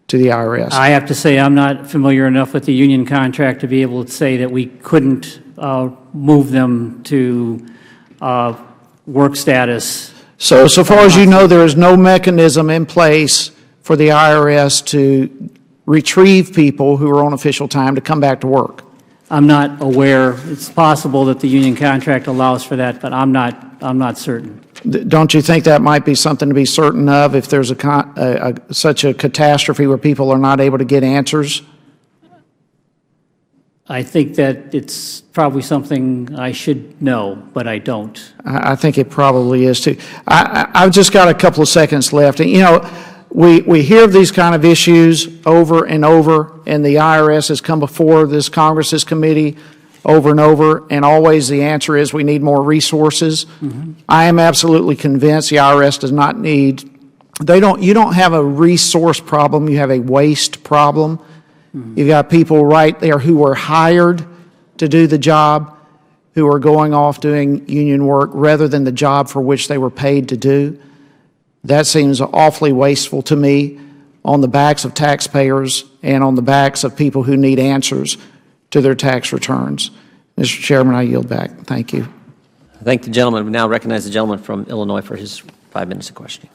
to the IRS. I have to say I'm not familiar enough with the union contract to be able to say that we couldn't move them to work status. So far as you know, there is no mechanism in place for the IRS to retrieve people who are on official time to come back to work. I'm not aware. It's possible that the union contract allows for that, but I'm not certain. Don't you think that might be something to be certain of if there's such a catastrophe where people are not able to get answers? I think that it's probably something I should know, but I don't. I think it probably is too. I've just got a couple of seconds left. You know, we hear of these kind of issues over and over, and the IRS has come before this Congress's committee over and over, and always the answer is we need more resources. Mm-hmm. I am absolutely convinced the IRS does not need, you don't have a resource problem, you have a waste problem. Mm-hmm. You've got people right there who were hired to do the job, who are going off doing union work rather than the job for which they were paid to do. That seems awfully wasteful to me on the backs of taxpayers and on the backs of people who need answers. to their tax returns. Mr. Chairman, I yield back. Thank you. Thank the gentleman. We now recognize the gentleman from Illinois for his 5 minutes of questioning.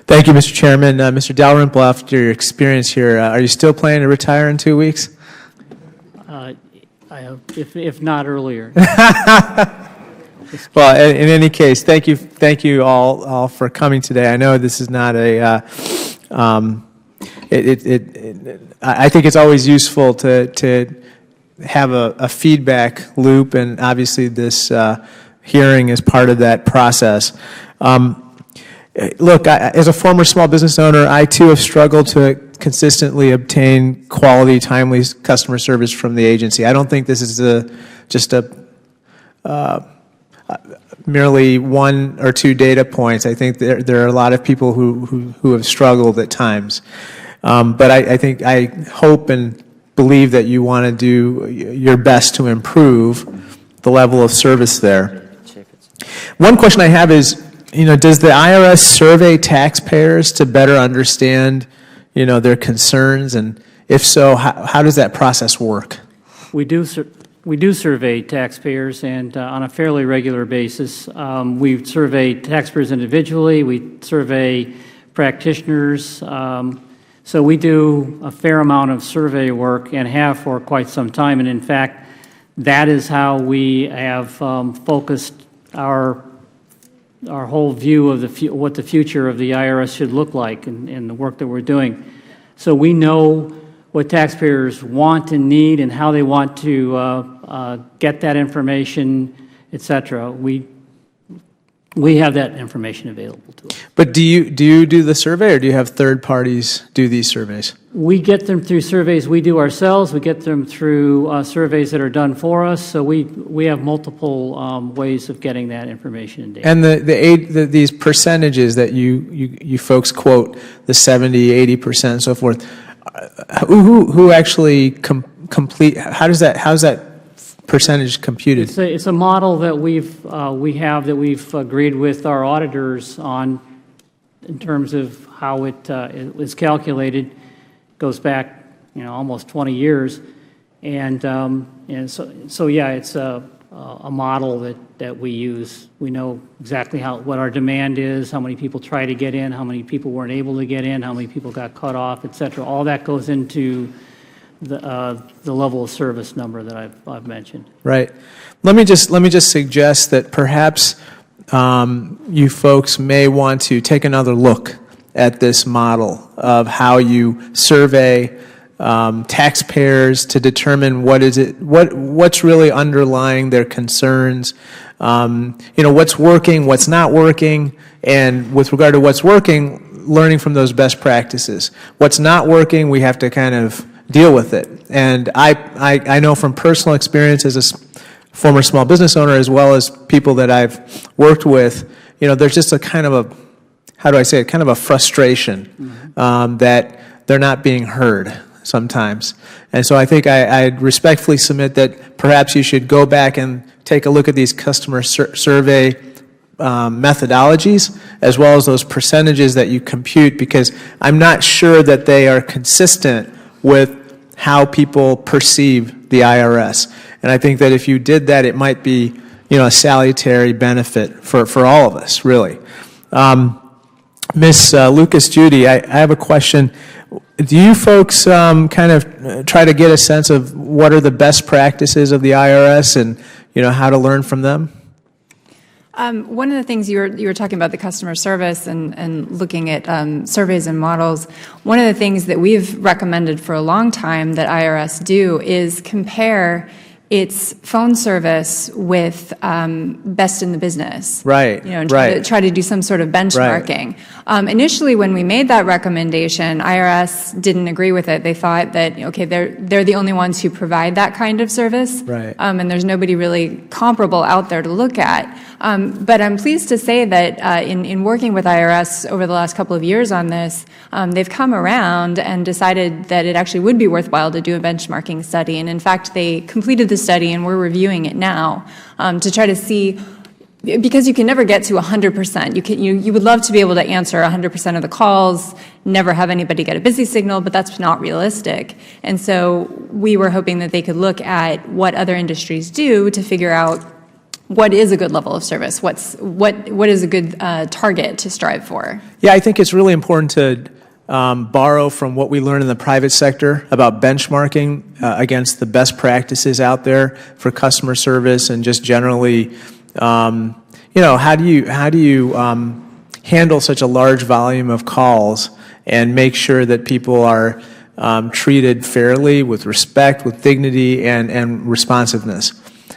Thank you, Mr. Chairman. Mr. Dalrymple, after your experience here, are you still planning to retire in 2 weeks? If not earlier. Well, in any case, thank you all for coming today. I know this is not a. I think it's always useful to have a feedback loop, and obviously this hearing is part of that process. Look, as a former small business owner, I too have struggled to consistently obtain quality, timely customer service from the agency. I don't think this is just merely 1 or 2 data points. I think there are a lot of people who have struggled at times. But I hope and believe that you want to do your best to improve the level of service there. One question I have is, does the IRS survey taxpayers to better understand, their concerns? And if so, how does that process work? We do survey taxpayers, and on a fairly regular basis. We survey taxpayers individually. We survey practitioners. So we do a fair amount of survey work and have for quite some time. And in fact, that is how we have focused our whole view of what the future of the IRS should look like in the work that we're doing. So we know what taxpayers want and need and how they want to get that information, et cetera. We have that information available to us. But do you do the survey, or do you have third parties do these surveys? We get them through surveys we do ourselves. We get them through surveys that are done for us. So we have multiple ways of getting that information and data. And these percentages that you folks quote, the 70, 80%, and so forth, who actually complete? How's that percentage computed? It's a model that we've agreed with our auditors on in terms of how it is calculated. Goes back almost 20 years, and so yeah, it's a model that we use. We know exactly what our demand is, how many people try to get in, how many people weren't able to get in, how many people got cut off, et cetera. All that goes into the level of service number that I've mentioned. Right. Let me just suggest that perhaps you folks may want to take another look at this model of how you survey taxpayers to determine what's really underlying their concerns. What's working, what's not working, and with regard to what's working, learning from those best practices. What's not working, we have to kind of deal with it. And I know from personal experience as a former small business owner, as well as people that I've worked with, there's just a kind of a, how do I say it, kind of a frustration that they're not being heard sometimes. And so I think I'd respectfully submit that perhaps you should go back and take a look at these customer survey methodologies, as well as those percentages that you compute, because I'm not sure that they are consistent with how people perceive the IRS. And I think that if you did that, it might be, a salutary benefit for all of us, really. Ms. Lucas Judy, I have a question. Do you folks kind of try to get a sense of what are the best practices of the IRS and, how to learn from them? One of the things you were talking about, the customer service and looking at surveys and models, one of the things that we've recommended for a long time that IRS do is compare its phone service with best in the business. Right, and right. try to do some sort of benchmarking. Right. Initially, when we made that recommendation, IRS didn't agree with it. They thought that, okay, they're the only ones who provide that kind of service. Right. And there's nobody really comparable out there to look at. But I'm pleased to say that in working with IRS over the last couple of years on this, they've come around and decided that it actually would be worthwhile to do a benchmarking study. And in fact, they completed the study, and we're reviewing it now to try to see because you can never get to 100%. You would love to be able to answer 100% of the calls, never have anybody get a busy signal, but that's not realistic. And so we were hoping that they could look at what other industries do to figure out what is a good level of service, what is a good target to strive for. Yeah, I think it's really important to borrow from what we learn in the private sector about benchmarking against the best practices out there for customer service and just generally, how do you handle such a large volume of calls and make sure that people are treated fairly, with respect, with dignity, and responsiveness.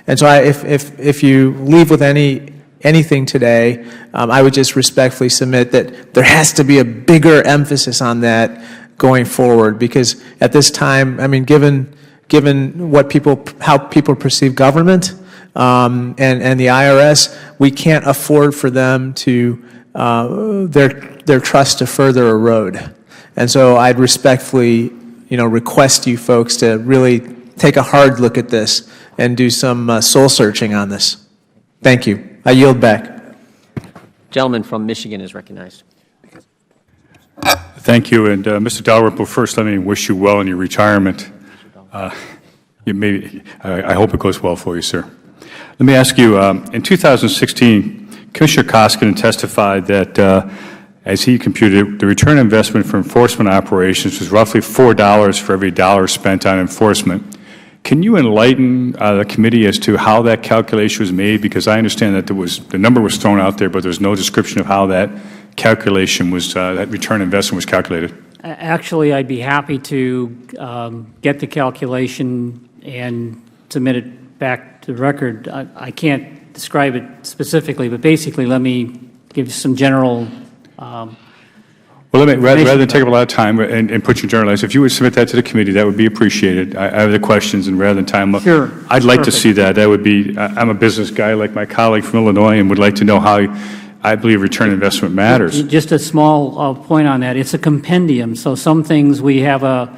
And so if you leave with anything today, I would just respectfully submit that there has to be a bigger emphasis on that going forward, because at this time, I mean, given how people perceive government and the IRS, we can't afford for them to their trust to further erode. And so I'd respectfully, request you folks to really take a hard look at this and do some soul searching on this. Thank you. I yield back. Gentleman from Michigan is recognized. Thank you. And Mr. Dalrymple, first let me wish you well in your retirement. I hope it goes well for you, sir. Let me ask you, in 2016, Commissioner Koskinen testified that, as he computed, the return on investment for enforcement operations was roughly $4 for every dollar spent on enforcement. Can you enlighten the committee as to how that calculation was made? Because I understand that the number was thrown out there, but there's no description of how that calculation was, that return on investment was calculated. Actually, I'd be happy to get the calculation and submit it back to the record. I can't describe it specifically, but basically, let me give you some general. Well, rather than take up a lot of time and put you in generalized, if you would submit that to the committee, that would be appreciated. I have the questions, and rather than time up, sure, I'd like to see that. That would be. I'm a business guy like my colleague from Illinois, and would like to know how I believe return on investment matters. Just a small point on that. It's a compendium, so some things we have a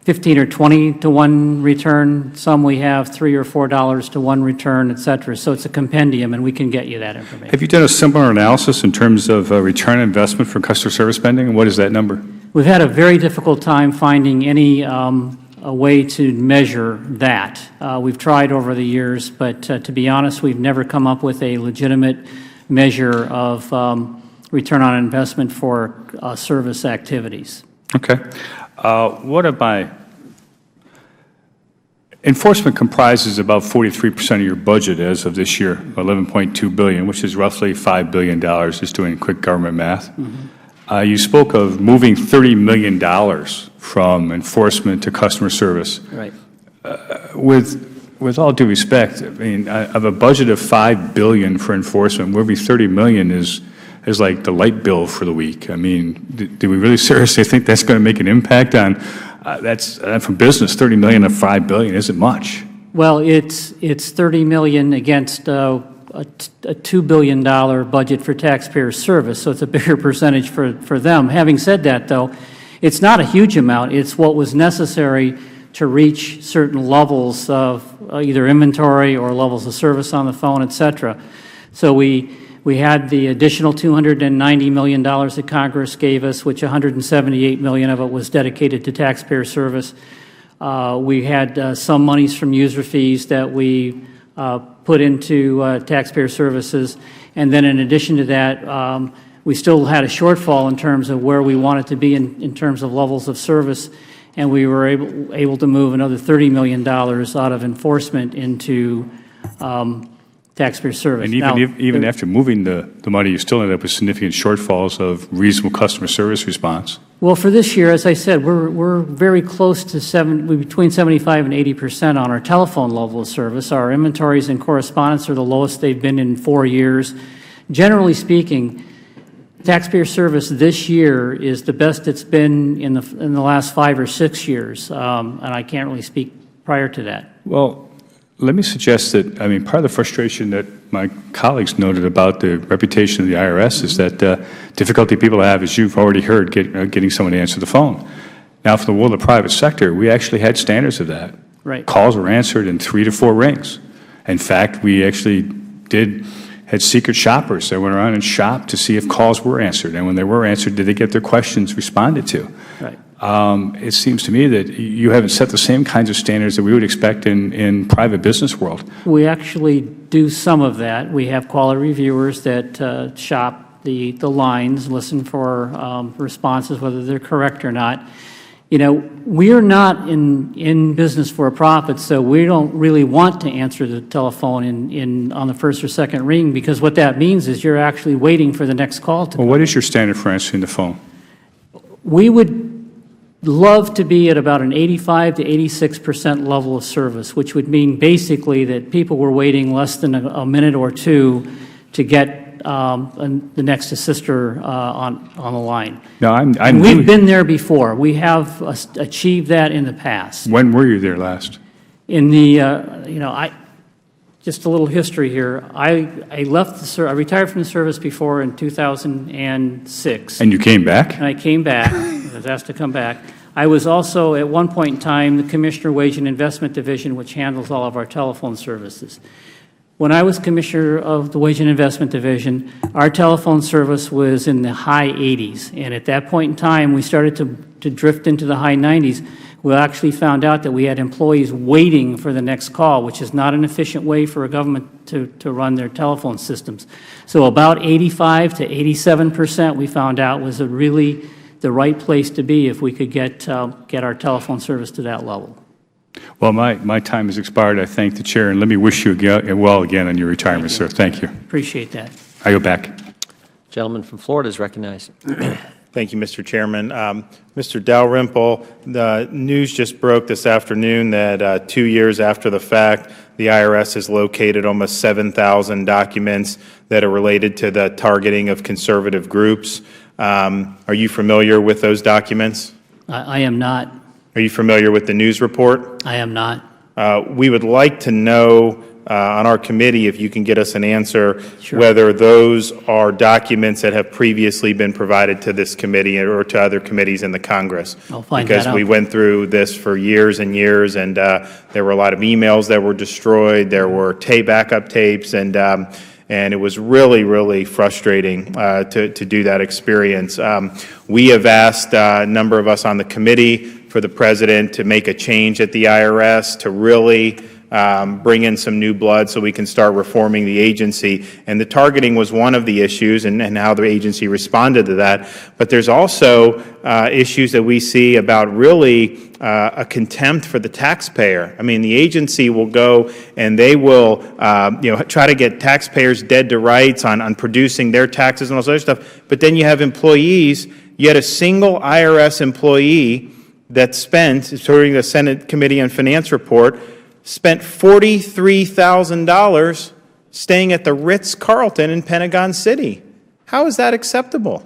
15 or 20 to 1 return, some we have $3 or $4 to 1 return, et cetera. So it's a compendium, and we can get you that information. Have you done a similar analysis in terms of return on investment for customer service spending, and what is that number? We've had a very difficult time finding any a way to measure that. We've tried over the years, but to be honest, we've never come up with a legitimate measure of return on investment for service activities. Okay. What about enforcement comprises about 43% of your budget as of this year, $11.2 billion, which is roughly $5 billion, just doing quick government math. Mm-hmm. You spoke of moving $30 million from enforcement to customer service. Right. With all due respect, I mean, of a budget of $5 billion for enforcement, moving $30 million is like the light bill for the week. I mean, do we really seriously think that's going to make an impact on? That's from business. $30 million of $5 billion isn't much. Well, it's $30 million against a $2 billion budget for taxpayer service, so it's a bigger percentage for them. Having said that, though, it's not a huge amount. It's what was necessary to reach certain levels of either inventory or levels of service on the phone, et cetera. So we had the additional $290 million that Congress gave us, which $178 million of it was dedicated to taxpayer service. We had some monies from user fees that we put into taxpayer services. And then in addition to that, we still had a shortfall in terms of where we wanted to be in terms of levels of service. And we were able to move another $30 million out of enforcement into taxpayer service. And even after moving the money, you still end up with significant shortfalls of reasonable customer service response. Well, for this year, as I said, we're very close to between 75 and 80% on our telephone level of service. Our inventories and correspondence are the lowest they've been in 4 years. Generally speaking, taxpayer service this year is the best it's been in the last 5 or 6 years, and I can't really speak prior to that. Well, let me suggest that, I mean, part of the frustration that my colleagues noted about the reputation of the IRS is that difficulty people have, as you've already heard, getting someone to answer the phone. Now, for the world of the private sector, we actually had standards of that. Right. Calls were answered in 3 to 4 rings. In fact, we actually did had secret shoppers that went around and shopped to see if calls were answered. And when they were answered, did they get their questions responded to? Right. It seems to me that you haven't set the same kinds of standards that we would expect in private business world. We actually do some of that. We have quality reviewers that shop the lines, listen for responses, whether they're correct or not. You know, we're not in business for a profit, so we don't really want to answer the telephone on the first or second ring, because what that means is you're actually waiting for the next call to come. Well, what is your standard for answering the phone? We would love to be at about an 85 to 86% level of service, which would mean basically that people were waiting less than a minute or two to get the next assister on the line. No, We've been there before. We have achieved that in the past. When were you there last? In the, just a little history here. I retired from the service before in 2006. And you came back? And I came back. I was asked to come back. I was also, at one point in time, the Commissioner Wage and Investment Division, which handles all of our telephone services. When I was Commissioner of the Wage and Investment Division, our telephone service was in the high 80s. And at that point in time, we started to drift into the high 90s. We actually found out that we had employees waiting for the next call, which is not an efficient way for a government to run their telephone systems. So about 85 to 87% we found out was really the right place to be if we could get our telephone service to that level. Well, my time has expired. I thank the Chair, and let me wish you well again on your retirement, sir. Thank you. Appreciate that. I go back. Gentleman from Florida is recognized. Thank you, Mr. Chairman. Mr. Dalrymple, the news just broke this afternoon that 2 years after the fact, the IRS has located almost 7,000 documents that are related to the targeting of conservative groups. Are you familiar with those documents? I am not. Are you familiar with the news report? I am not. We would like to know on our committee, if you can get us an answer, Sure. whether those are documents that have previously been provided to this committee or to other committees in the Congress. I'll find because that out. we went through this for years and years, and there were a lot of emails that were destroyed. There were backup tapes, and it was really, really frustrating to do that experience. We have asked a number of us on the committee for the President to make a change at the IRS to really bring in some new blood so we can start reforming the agency. And the targeting was one of the issues, and how the agency responded to that. But there's also issues that we see about really a contempt for the taxpayer. I mean, the agency will go and they will try to get taxpayers dead to rights on producing their taxes and all this other stuff. But then you have employees, yet a single IRS employee that spent, according to the Senate Committee on Finance report, spent $43,000 staying at the Ritz-Carlton in Pentagon City. How is that acceptable?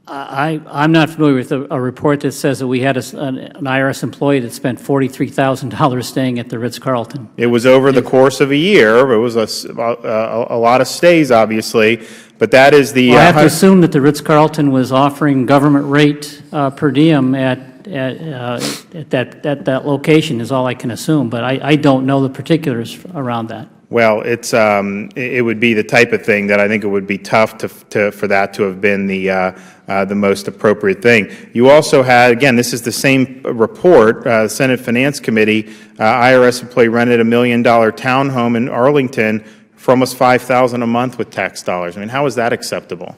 I'm not familiar with a report that says that we had an IRS employee that spent $43,000 staying at the Ritz-Carlton. It was over the course of a year. It was a lot of stays, obviously, but that is the... Well, I have to assume that the Ritz-Carlton was offering government rate per diem at that location is all I can assume, but I don't know the particulars around that. Well, it would be the type of thing that I think it would be tough for that to have been the most appropriate thing. You also had, again, this is the same report, Senate Finance Committee, IRS employee rented $1 million townhome in Arlington for almost $5,000 a month with tax dollars. I mean, how is that acceptable?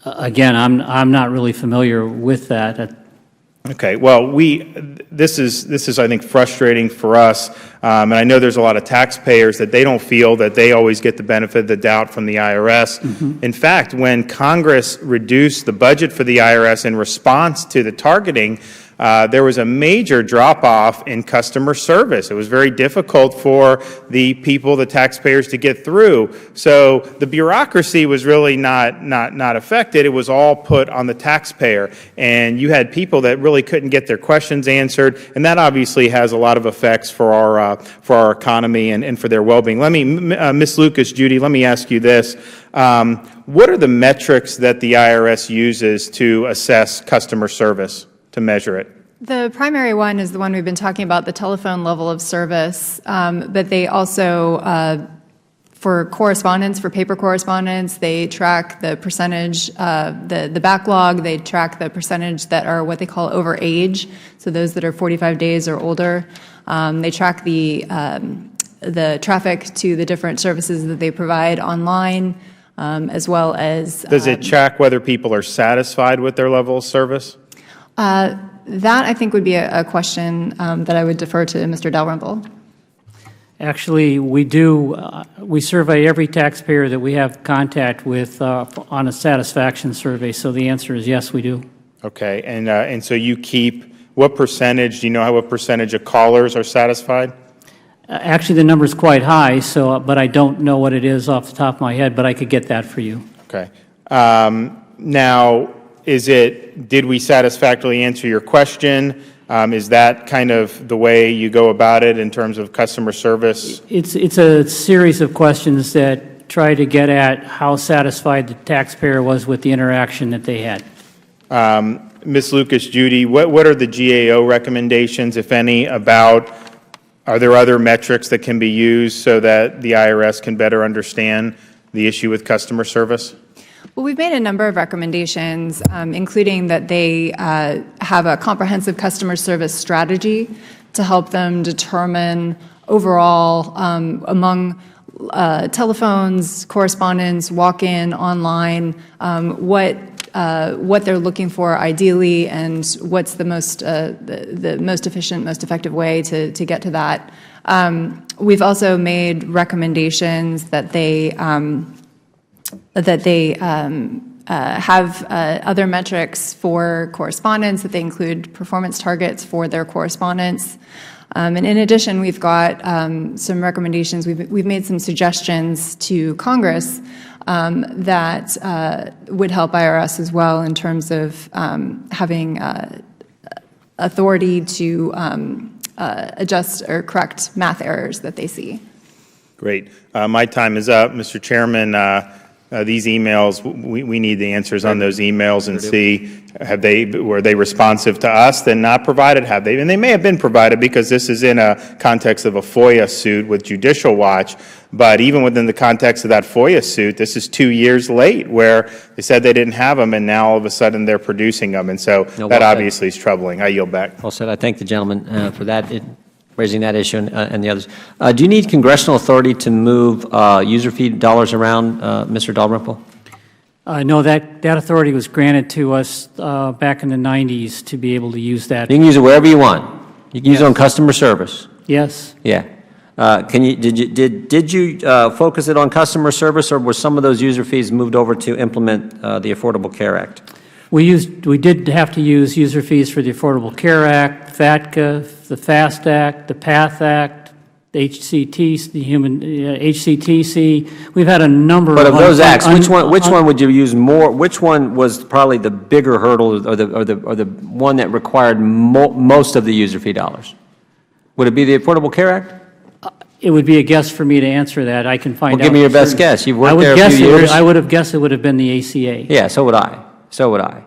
Again, I'm not really familiar with that. Okay, well, this is I think frustrating for us, and I know there's a lot of taxpayers that they don't feel that they always get the benefit of the doubt from the IRS. Mm-hmm. In fact, when Congress reduced the budget for the IRS in response to the targeting, there was a major drop-off in customer service. It was very difficult for the people, the taxpayers, to get through. So the bureaucracy was really not affected. It was all put on the taxpayer. And you had people that really couldn't get their questions answered, and that obviously has a lot of effects for our economy and for their well-being. Let me, Ms. Lucas, Judy, let me ask you this. What are the metrics that the IRS uses to assess customer service, to measure it? The primary one is the one we've been talking about, the telephone level of service, but they also For correspondence, for paper correspondence, they track the percentage, the backlog, they track the percentage that are what they call over age, so those that are 45 days or older. They track the traffic to the different services that they provide online, as well as... Does it track whether people are satisfied with their level of service? That, I think, would be a question that I would defer to Mr. Dalrymple. Actually, we do. We survey every taxpayer that we have contact with on a satisfaction survey. So the answer is yes, we do. Okay, and so you keep what percentage? Do you know what percentage of callers are satisfied? Actually, the number is quite high. So, but I don't know what it is off the top of my head. But I could get that for you. Okay. Now, did we satisfactorily answer your question? Is that kind of the way you go about it in terms of customer service? It's a series of questions that try to get at how satisfied the taxpayer was with the interaction that they had. Ms. Lucas, Judy, what are the GAO recommendations, if any, are there other metrics that can be used so that the IRS can better understand the issue with customer service? Well, we've made a number of recommendations, including that they have a comprehensive customer service strategy to help them determine overall among telephones, correspondence, walk-in, online, what they're looking for ideally and what's the most efficient, most effective way to get to that. We've also made recommendations that they have other metrics for correspondence, that they include performance targets for their correspondence. And in addition, we've got some recommendations. We've made some suggestions to Congress that would help IRS as well in terms of having authority to adjust or correct math errors that they see. Great. My time is up. Mr. Chairman, these emails, we need the answers on those emails and see, were they responsive to us, then not provided, have they? And they may have been provided because this is in a context of a FOIA suit with Judicial Watch, but even within the context of that FOIA suit, this is 2 years late where they said they didn't have them and now all of a sudden they're producing them. And so that obviously is troubling. I yield back. Well said. I thank the gentleman for that. Raising that issue and the others. Do you need congressional authority to move user fee dollars around, Mr. Dalrymple? No, that authority was granted to us back in the 90s to be able to use that. You can use it wherever you want. You can use it on customer service. Yes. Yeah. Did you focus it on customer service, or were some of those user fees moved over to implement the Affordable Care Act? We did have to use user fees for the Affordable Care Act, FATCA, the FAST Act, the PATH Act, the HCTC. We've had a number. But of those acts, which one would you use more? Which one was probably the bigger hurdle, or the one that required most of the user fee dollars? Would it be the Affordable Care Act? It would be a guess for me to answer that. I can find out. Well, give me your best guess. You've worked there a few years. I would have guessed it would have been the ACA. Yeah, so would I. So would I.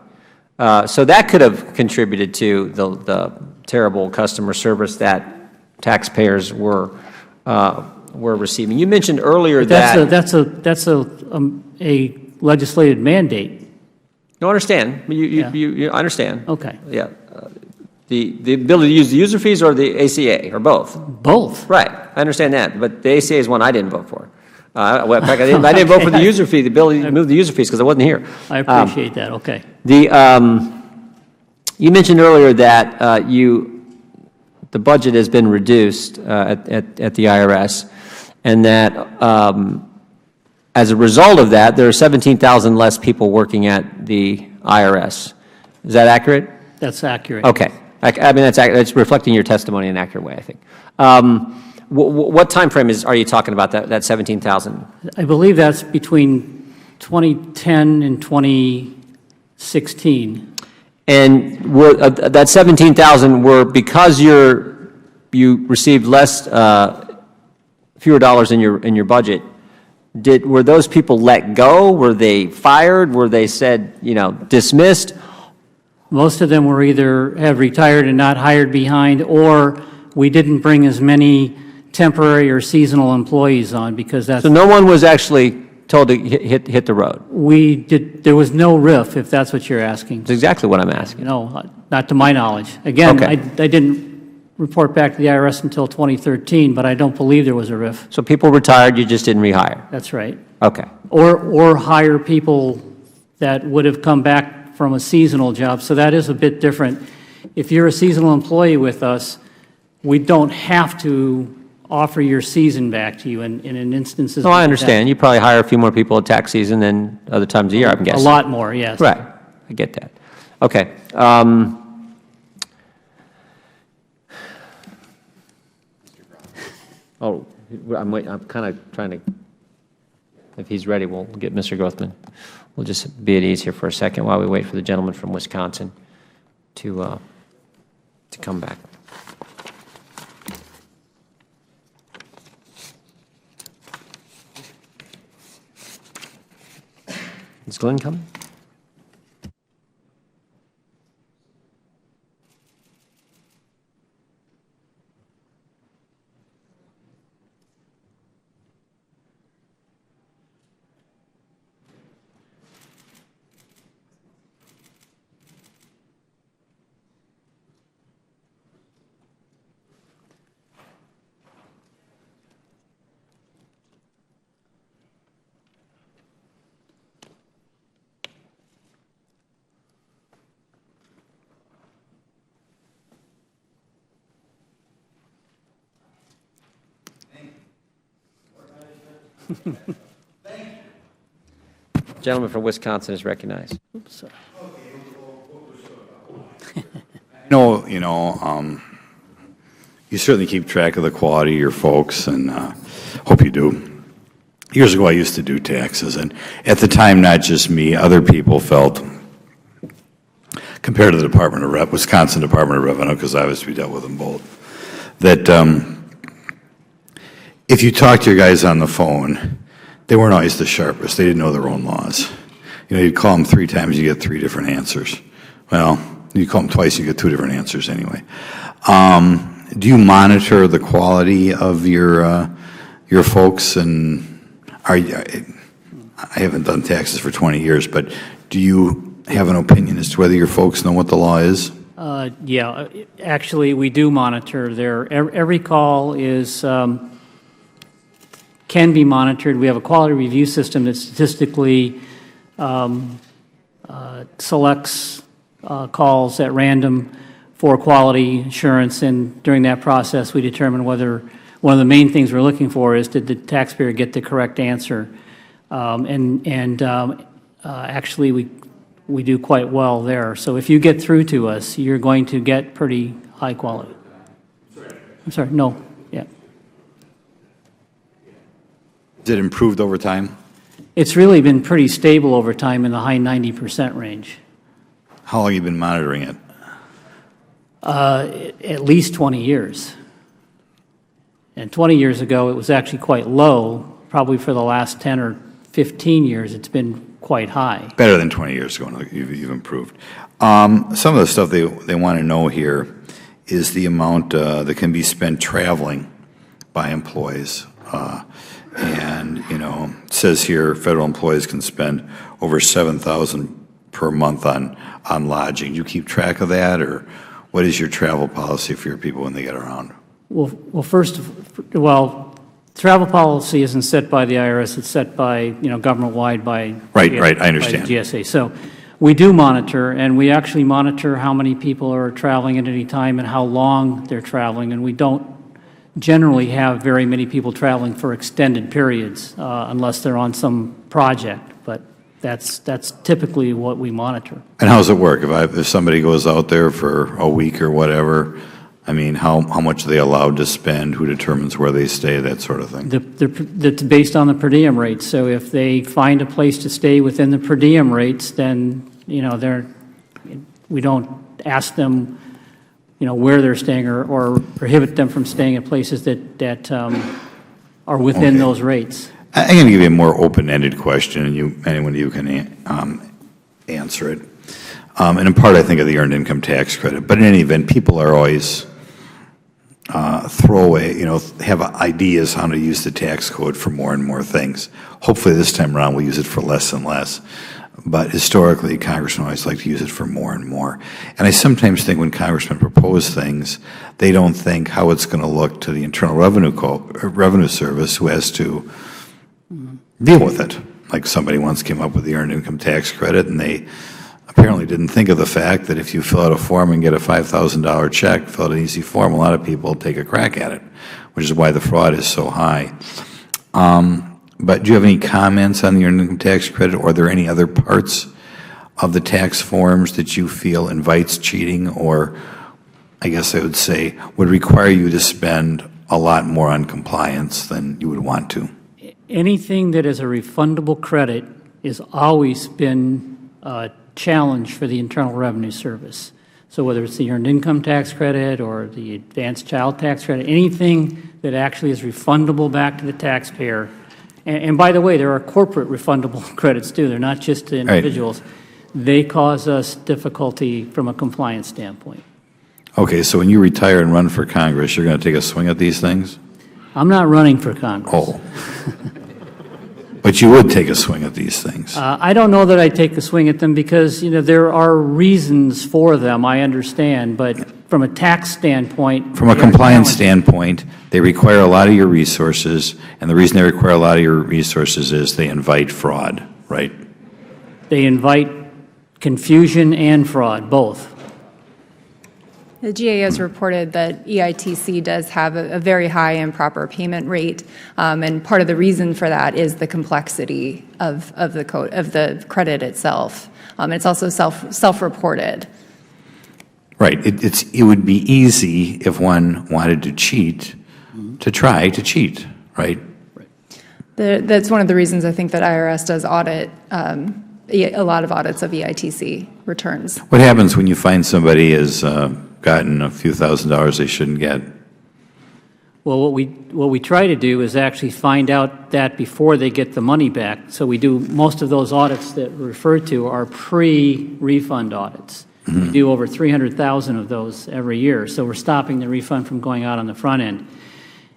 So that could have contributed to the terrible customer service that taxpayers were receiving. You mentioned earlier that that's a legislated mandate. No, I understand. You understand. Okay. Yeah. The ability to use the user fees or the ACA or both? Both. Right. I understand that. But the ACA is one I didn't vote for. In fact, I didn't vote for the user fee, the ability to move the user fees, because I wasn't here. I appreciate that. Okay. You mentioned earlier that the budget has been reduced at the IRS, and that as a result of that, there are 17,000 less people working at the IRS. Is that accurate? That's accurate. Okay. I mean, that's reflecting your testimony in an accurate way, I think. What time frame are you talking about, that 17,000? I believe that's between 2010 and 2016. And that 17,000 were because you received fewer dollars in your budget. Were those people let go? Were they fired? Were they dismissed? Most of them were either have retired and not hired behind, or we didn't bring as many temporary or seasonal employees on, because that's. So no one was actually told to hit the road? There was no RIF, if that's what you're asking. That's exactly what I'm asking. No, not to my knowledge. Again, Okay. I didn't report back to the IRS until 2013, but I don't believe there was a RIF. So people retired, you just didn't rehire? That's right. Okay. Or hire people that would have come back from a seasonal job. So that is a bit different. If you're a seasonal employee with us, we don't have to offer your season back to you in an instances. No, I understand. You probably hire a few more people at tax season than other times of the year, I'm guessing. A lot more, yes. Right. I get that. Okay. I'm kind of trying to, if he's ready, we'll get Mr. Grothman. We'll just be at ease here for a second while we wait for the gentleman from Wisconsin to come back. Is Glenn coming? Gentleman from Wisconsin is recognized. Oops, sorry. No, you certainly keep track of the quality of your folks, and hope you do. Years ago, I used to do taxes, and at the time, not just me, other people felt, compared to the Wisconsin Department of Revenue, because obviously we dealt with them both, that if you talk to your guys on the phone, they weren't always the sharpest. They didn't know their own laws. You'd call them 3 times, you get 3 different answers. Well, you call them twice, you get 2 different answers anyway. Do you monitor the quality of your folks? And I haven't done taxes for 20 years, but do you have an opinion as to whether your folks know what the law is? Yeah, actually, we do monitor every call is can be monitored. We have a quality review system that statistically selects calls at random for quality assurance, and during that process we determine whether one of the main things we're looking for is did the taxpayer get the correct answer. Actually we do quite well there. So if you get through to us, you're going to get pretty high quality. I'm sorry, no, yeah. Is it improved over time? It's really been pretty stable over time in the high 90% range. How long have you been monitoring it? At least 20 years. And 20 years ago, it was actually quite low. Probably for the last 10 or 15 years, it's been quite high. Better than 20 years ago, you've improved. Some of the stuff they want to know here is the amount that can be spent traveling by employees. And, it says here federal employees can spend over $7,000 per month on lodging. Do you keep track of that, or what is your travel policy for your people when they get around? Well, first, travel policy isn't set by the IRS. It's set by, government-wide by Right, I understand. By the GSA. So we do monitor, and we actually monitor how many people are traveling at any time and how long they're traveling, and we don't generally have very many people traveling for extended periods unless they're on some project, but that's typically what we monitor. And how does it work? If somebody goes out there for a week or whatever, how much are they allowed to spend? Who determines where they stay? That sort of thing. That's based on the per diem rates. So if they find a place to stay within the per diem rates, then we don't ask them where they're staying or prohibit them from staying at places that are within those rates. I'm going to give you a more open-ended question, and anyone of you can answer it. And in part, I think of the Earned Income Tax Credit. But in any event, people are always throwaway, have ideas how to use the tax code for more and more things. Hopefully this time around we'll use it for less and less. But historically, congressmen always like to use it for more and more. And I sometimes think when congressmen propose things, they don't think how it's going to look to the Internal Revenue Service, who has to deal with it. Like somebody once came up with the Earned Income Tax Credit, and they apparently didn't think of the fact that if you fill out a form and get a $5,000 check, fill out an easy form, a lot of people take a crack at it, which is why the fraud is so high. But do you have any comments on the Earned Income Tax Credit, or are there any other parts of the tax forms that you feel invites cheating, or I guess I would say would require you to spend a lot more on compliance than you would want to? Anything that is a refundable credit has always been a challenge for the Internal Revenue Service. So whether it's the Earned Income Tax Credit or the Advanced Child Tax Credit, anything that actually is refundable back to the taxpayer. And by the way, there are corporate refundable credits too. They're not just to individuals. Right. They cause us difficulty from a compliance standpoint. Okay, so when you retire and run for Congress, you're going to take a swing at these things? I'm not running for Congress. Oh. But you would take a swing at these things? I don't know that I'd take a swing at them because, there are reasons for them, I understand, but from a tax standpoint... From a compliance standpoint, they require a lot of your resources, and the reason they require a lot of your resources is they invite fraud, right? They invite confusion and fraud, both. The GAO has reported that EITC does have a very high improper payment rate, and part of the reason for that is the complexity of the credit itself. It's also self-reported. Right. It would be easy if one wanted to cheat, to try to cheat, right? That's one of the reasons I think that IRS does audit a lot of audits of EITC returns. What happens when you find somebody has gotten a few $1,000s they shouldn't get? Well, what we try to do is actually find out that before they get the money back. So we do most of those audits that we refer to are pre-refund audits. We do over 300,000 of those every year. So we're stopping the refund from going out on the front end.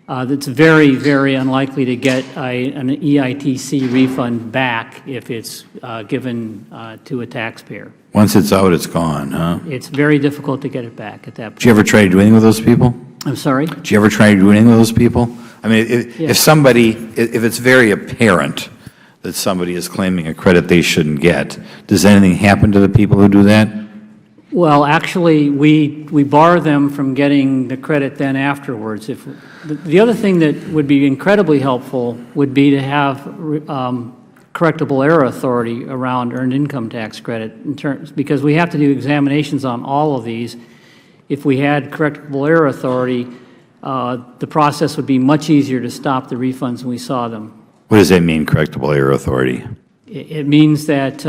It's very, very unlikely to get an EITC refund back if it's given to a taxpayer. Once it's out, it's gone, huh? It's very difficult to get it back at that point. Did you ever try to do anything with those people? I'm sorry? Did you ever try to do anything with those people? I mean, if it's very apparent that somebody is claiming a credit they shouldn't get, does anything happen to the people who do that? Well, actually, we bar them from getting the credit then afterwards. The other thing that would be incredibly helpful would be to have correctable error authority around earned income tax credit because we have to do examinations on all of these. If we had correctable error authority, the process would be much easier to stop the refunds when we saw them. What does that mean, correctable error authority? It means that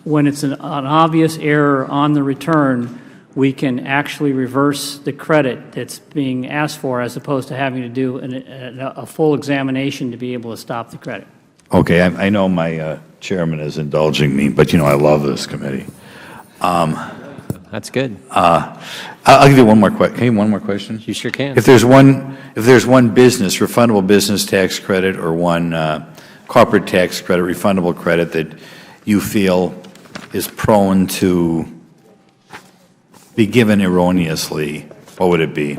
when it's an obvious error on the return, we can actually reverse the credit that's being asked for as opposed to having to do a full examination to be able to stop the credit. Okay, I know my chairman is indulging me, but I love this committee. That's good. I'll give you one more question. Can you one more question? You sure can. If there's one business, refundable business tax credit, or one corporate tax credit, refundable credit that you feel is prone to be given erroneously, what would it be?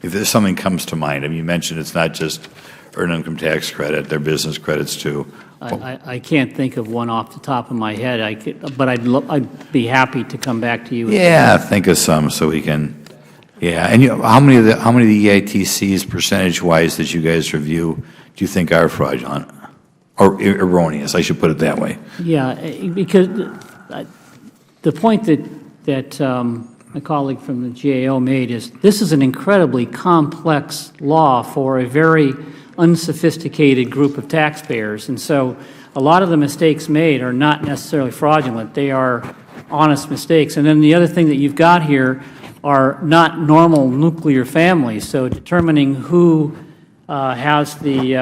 If there's something comes to mind, I mean, you mentioned it's not just earned income tax credit, they're business credits too. I can't think of one off the top of my head, but I'd be happy to come back to you. Yeah, think of some so we can. Yeah, and how many of the EITCs percentage-wise that you guys review do you think are fraudulent or erroneous? I should put it that way. Yeah, because the point that my colleague from the GAO made is this is an incredibly complex law for a very unsophisticated group of taxpayers, and so a lot of the mistakes made are not necessarily fraudulent. They are honest mistakes. And then the other thing that you've got here are not normal nuclear families, so determining who has the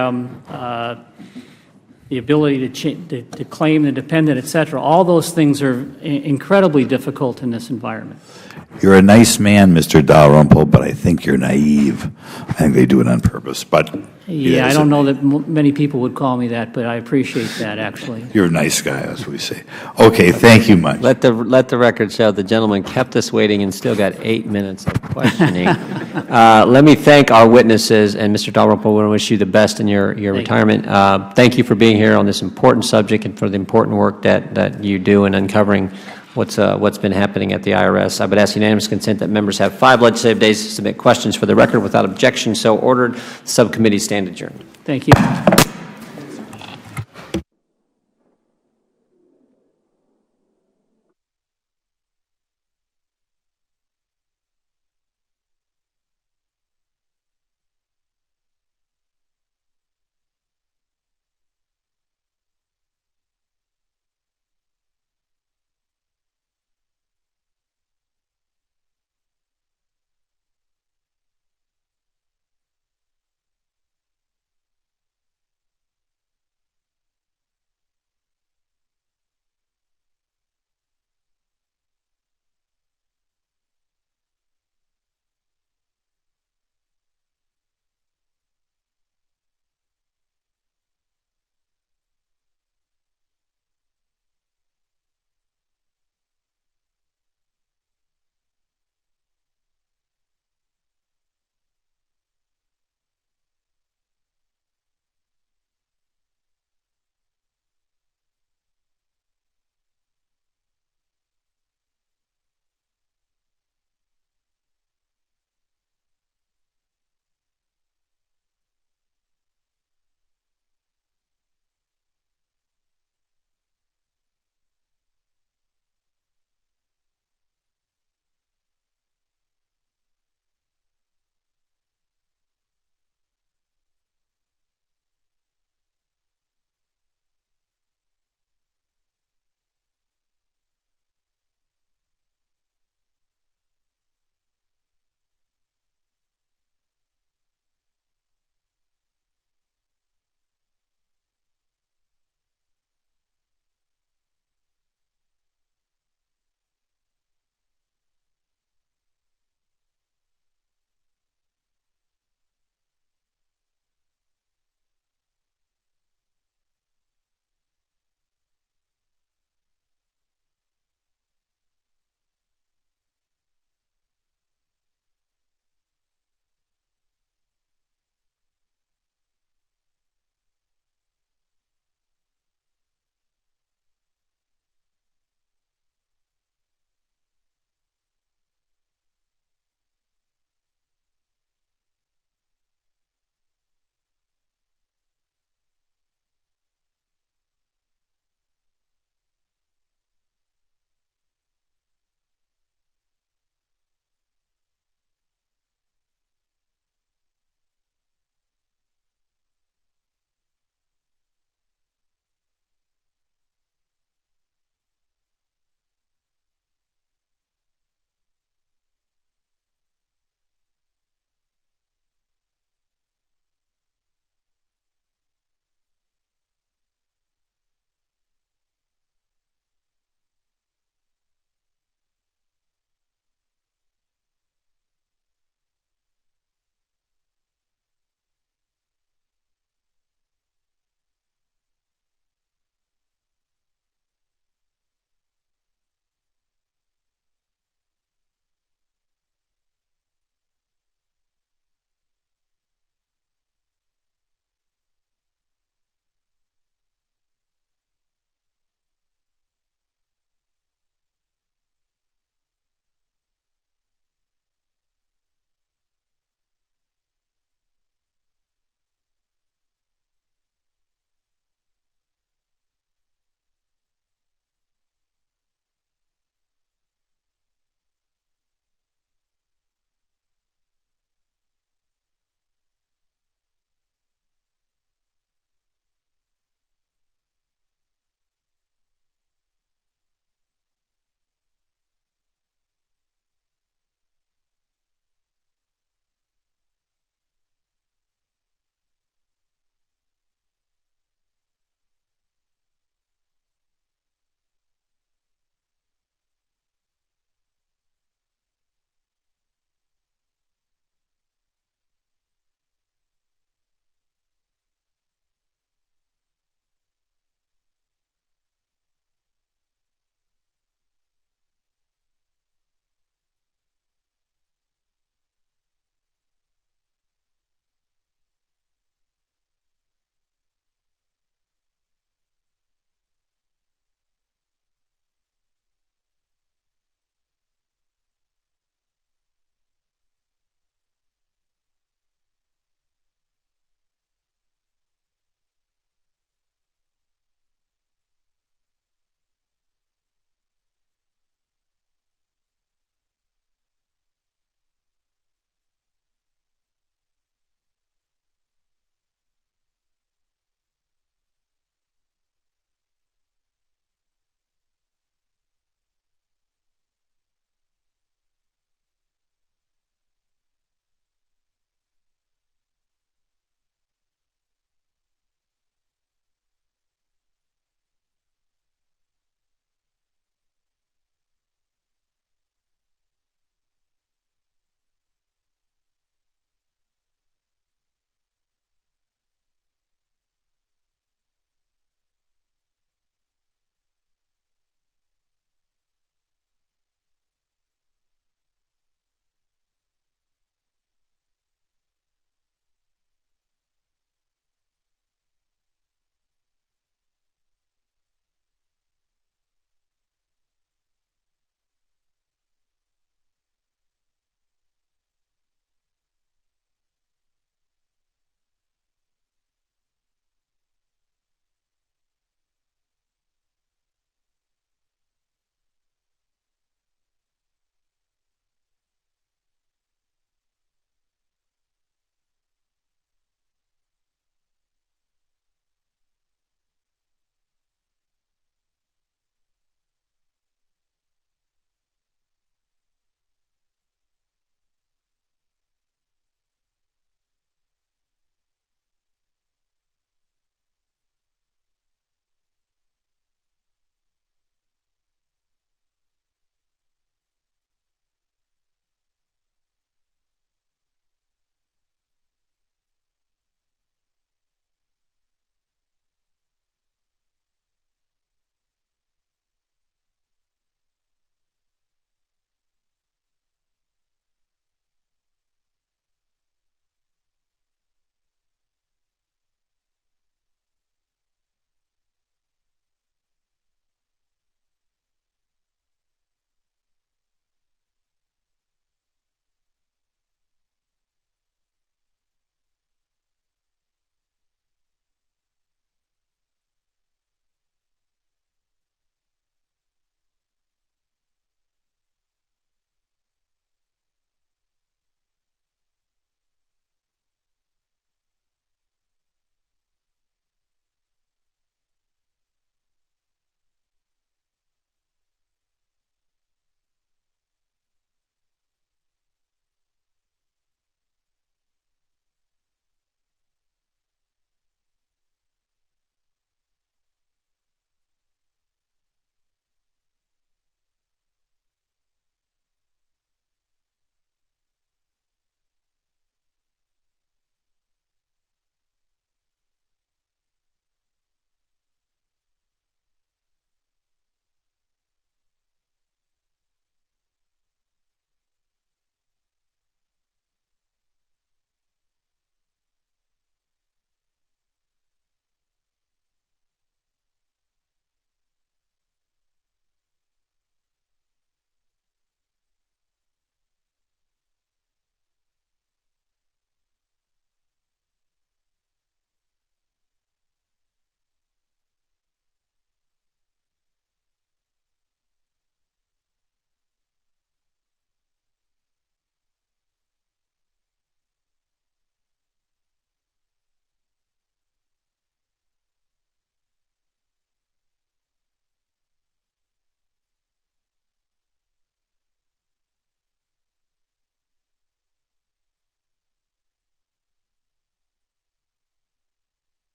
the ability to claim the dependent, et cetera. All those things are incredibly difficult in this environment. You're a nice man, Mr. Dalrymple, but I think you're naive. I think they do it on purpose, but... Yeah, I don't know that many people would call me that, but I appreciate that, actually. You're a nice guy, as we say. Okay, thank you much. Let the record show the gentleman kept us waiting and still got 8 minutes of questioning. Let me thank our witnesses, and Mr. Dalrymple, we want to wish you the best in your retirement. Thank you for being here on this important subject and for the important work that you do in uncovering what's been happening at the IRS. I would ask unanimous consent that members have 5 legislative days to submit questions for the record. Without objection, so ordered. Subcommittee stand adjourned. Thank you.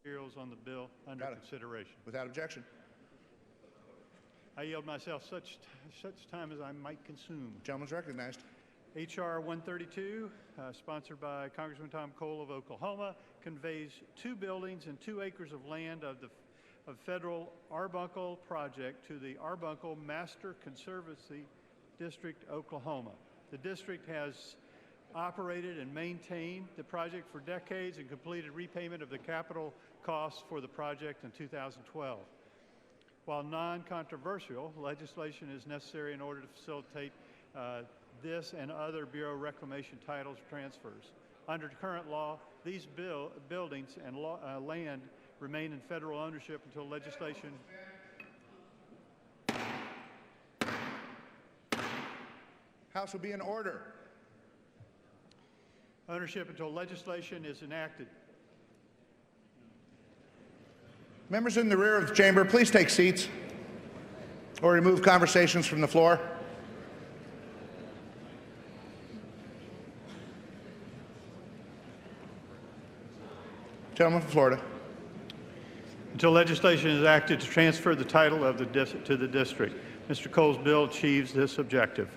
materials on the bill under consideration. Without objection. I yield myself such time as I might consume. Gentleman's recognized. H.R. 132, sponsored by Congressman Tom Cole of Oklahoma, conveys 2 buildings and 2 acres of land of federal Arbuckle project to the Arbuckle Master Conservancy District, Oklahoma. The district has operated and maintained the project for decades and completed repayment of the capital costs for the project in 2012. While non-controversial, legislation is necessary in order to facilitate this and other Bureau reclamation titles transfers. Under current law, these buildings and land remain in federal ownership until legislation House will be in order. Ownership until legislation is enacted. Members in the rear of the chamber, please take seats or remove conversations from the floor. Gentleman from Florida. Until legislation is enacted to transfer the title of to the district. Mr. Cole's bill achieves this objective.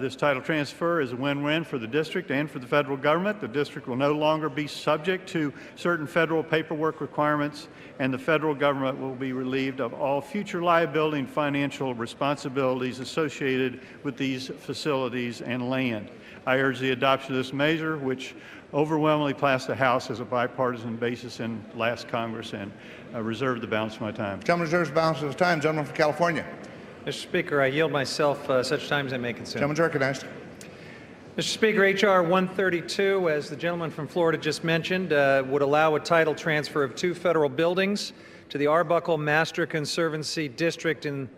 This title transfer is a win-win for the district and for the federal government. The district will no longer be subject to certain federal paperwork requirements, and the federal government will be relieved of all future liability and financial responsibilities associated with these facilities and land. I urge the adoption of this measure, which overwhelmingly passed the House as a bipartisan basis in last Congress, and reserve the balance of my time. Gentleman reserves the balance of his time. Gentleman from California. Mr. Speaker, I yield myself such time as I may consume. Gentleman's recognized. Mr. Speaker, H.R. 132, as the gentleman from Florida just mentioned, would allow a title transfer of 2 federal buildings to the Arbuckle Master Conservancy District in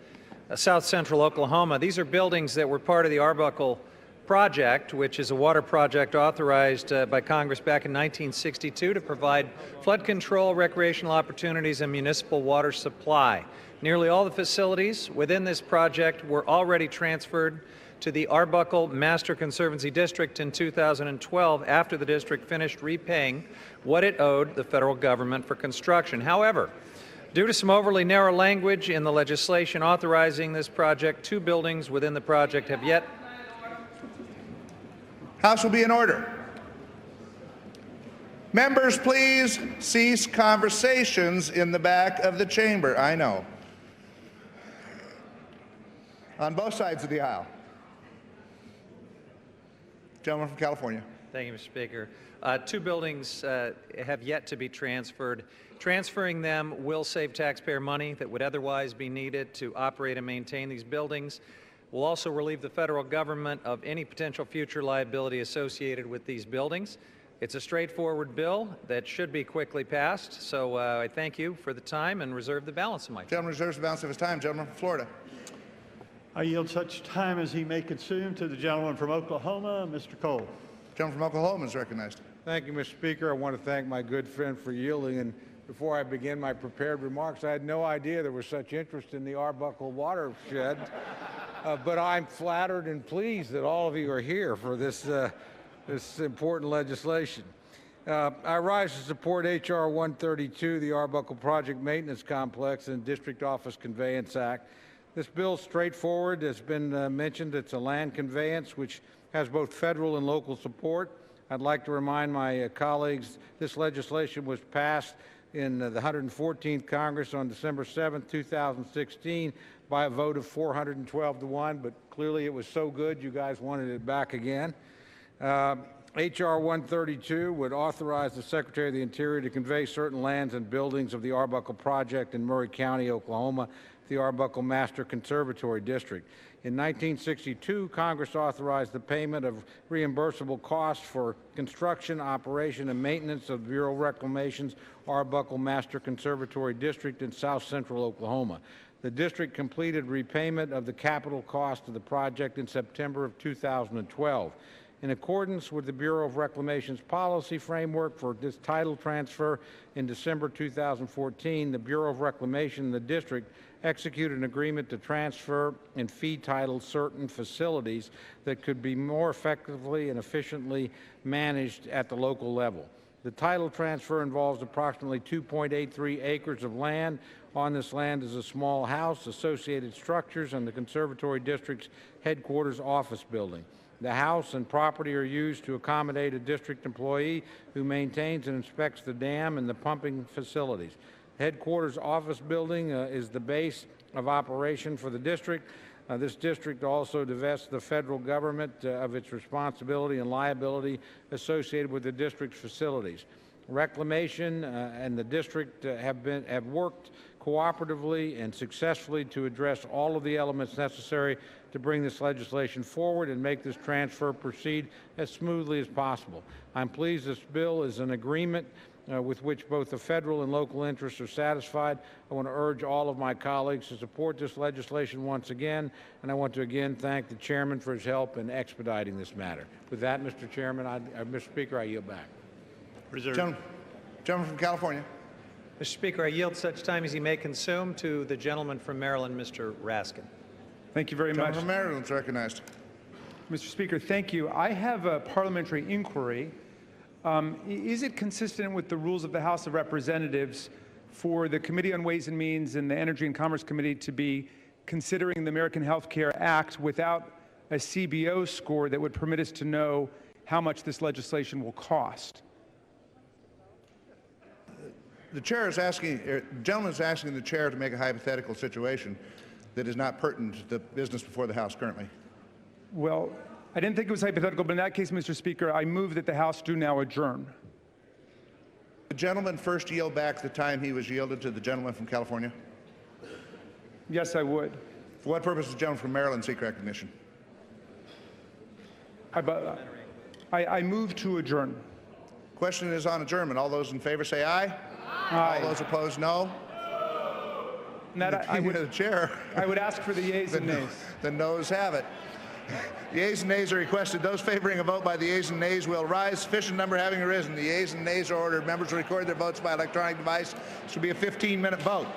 south central Oklahoma. These are buildings that were part of the Arbuckle project, which is a water project authorized by Congress back in 1962 to provide flood control, recreational opportunities, and municipal water supply. Nearly all the facilities within this project were already transferred to the Arbuckle Master Conservancy District in 2012 after the district finished repaying what it owed the federal government for construction. However, due to some overly narrow language in the legislation authorizing this project, 2 buildings within the project have yet. House will be in order. Members, please cease conversations in the back of the chamber. I know. On both sides of the aisle. Gentleman from California. Thank you, Mr. Speaker. 2 buildings have yet to be transferred. Transferring them will save taxpayer money that would otherwise be needed to operate and maintain these buildings. Will also relieve the federal government of any potential future liability associated with these buildings. It's a straightforward bill that should be quickly passed, so I thank you for the time and reserve the balance of my time. Gentleman reserves the balance of his time. Gentleman from Florida. I yield such time as he may consume to the gentleman from Oklahoma, Mr. Cole. Gentleman from Oklahoma is recognized. Thank you, Mr. Speaker. I want to thank my good friend for yielding. And before I begin my prepared remarks, I had no idea there was such interest in the Arbuckle watershed. But I'm flattered and pleased that all of you are here for this, this important legislation. I rise to support H.R. 132, the Arbuckle Project Maintenance Complex and District Office Conveyance Act. This bill is straightforward. As been mentioned, it's a land conveyance which has both federal and local support. I'd like to remind my colleagues this legislation was passed in the 114th Congress on December 7, 2016 by a vote of 412 to 1, but clearly it was so good you guys wanted it back again. H.R. 132 would authorize the Secretary of the Interior to convey certain lands and buildings of the Arbuckle Project in Murray County, Oklahoma, to the Arbuckle Master Conservatory District. In 1962, Congress authorized the payment of reimbursable costs for construction, operation, and maintenance of Bureau of Reclamation's Arbuckle Master Conservatory District in south central Oklahoma. The district completed repayment of the capital cost of the project in September of 2012. In accordance with the Bureau of Reclamation's policy framework for this title transfer, in December 2014, the Bureau of Reclamation and the district executed an agreement to transfer and fee title certain facilities that could be more effectively and efficiently managed at the local level. The title transfer involves approximately 2.83 acres of land. On this land is a small house, associated structures, and the Conservatory District's headquarters office building. The house and property are used to accommodate a district employee who maintains and inspects the dam and the pumping facilities. Headquarters office building is the base of operation for the district. This district also divests the federal government of its responsibility and liability associated with the district's facilities. Reclamation and the district have worked cooperatively and successfully to address all of the elements necessary to bring this legislation forward and make this transfer proceed as smoothly as possible. I'm pleased this bill is an agreement with which both the federal and local interests are satisfied. I want to urge all of my colleagues to support this legislation once again, and I want to again thank the chairman for his help in expediting this matter. With that, Mr. Chairman, Mr. Speaker, I yield back. Gentleman from California. Mr. Speaker, I yield such time as he may consume to the gentleman from Maryland, Mr. Raskin. Thank you very much. Gentleman from Maryland is recognized. Mr. Speaker, thank you. I have a parliamentary inquiry. Is it consistent with the rules of the House of Representatives for the Committee on Ways and Means and the Energy and Commerce Committee to be considering the American Health Care Act without a CBO score that would permit us to know how much this legislation will cost? The gentleman is asking the chair to make a hypothetical situation that is not pertinent to the business before the House currently. Well, I didn't think it was hypothetical, but in that case, Mr. Speaker, I move that the House do now adjourn. The gentleman first yield back the time he was yielded to the gentleman from California? Yes, I would. For what purpose does the gentleman from Maryland seek recognition? I move to adjourn. Question is on adjournment. All those in favor say aye. Aye. All those opposed, no. I would, the chair. I would ask for the yeas and nays. The noes have it. The yeas and nays are requested. Those favoring a vote by the yeas and nays will rise. Sufficient number having arisen. The yeas and nays are ordered. Members will record their votes by electronic device. This will be a 15-minute vote.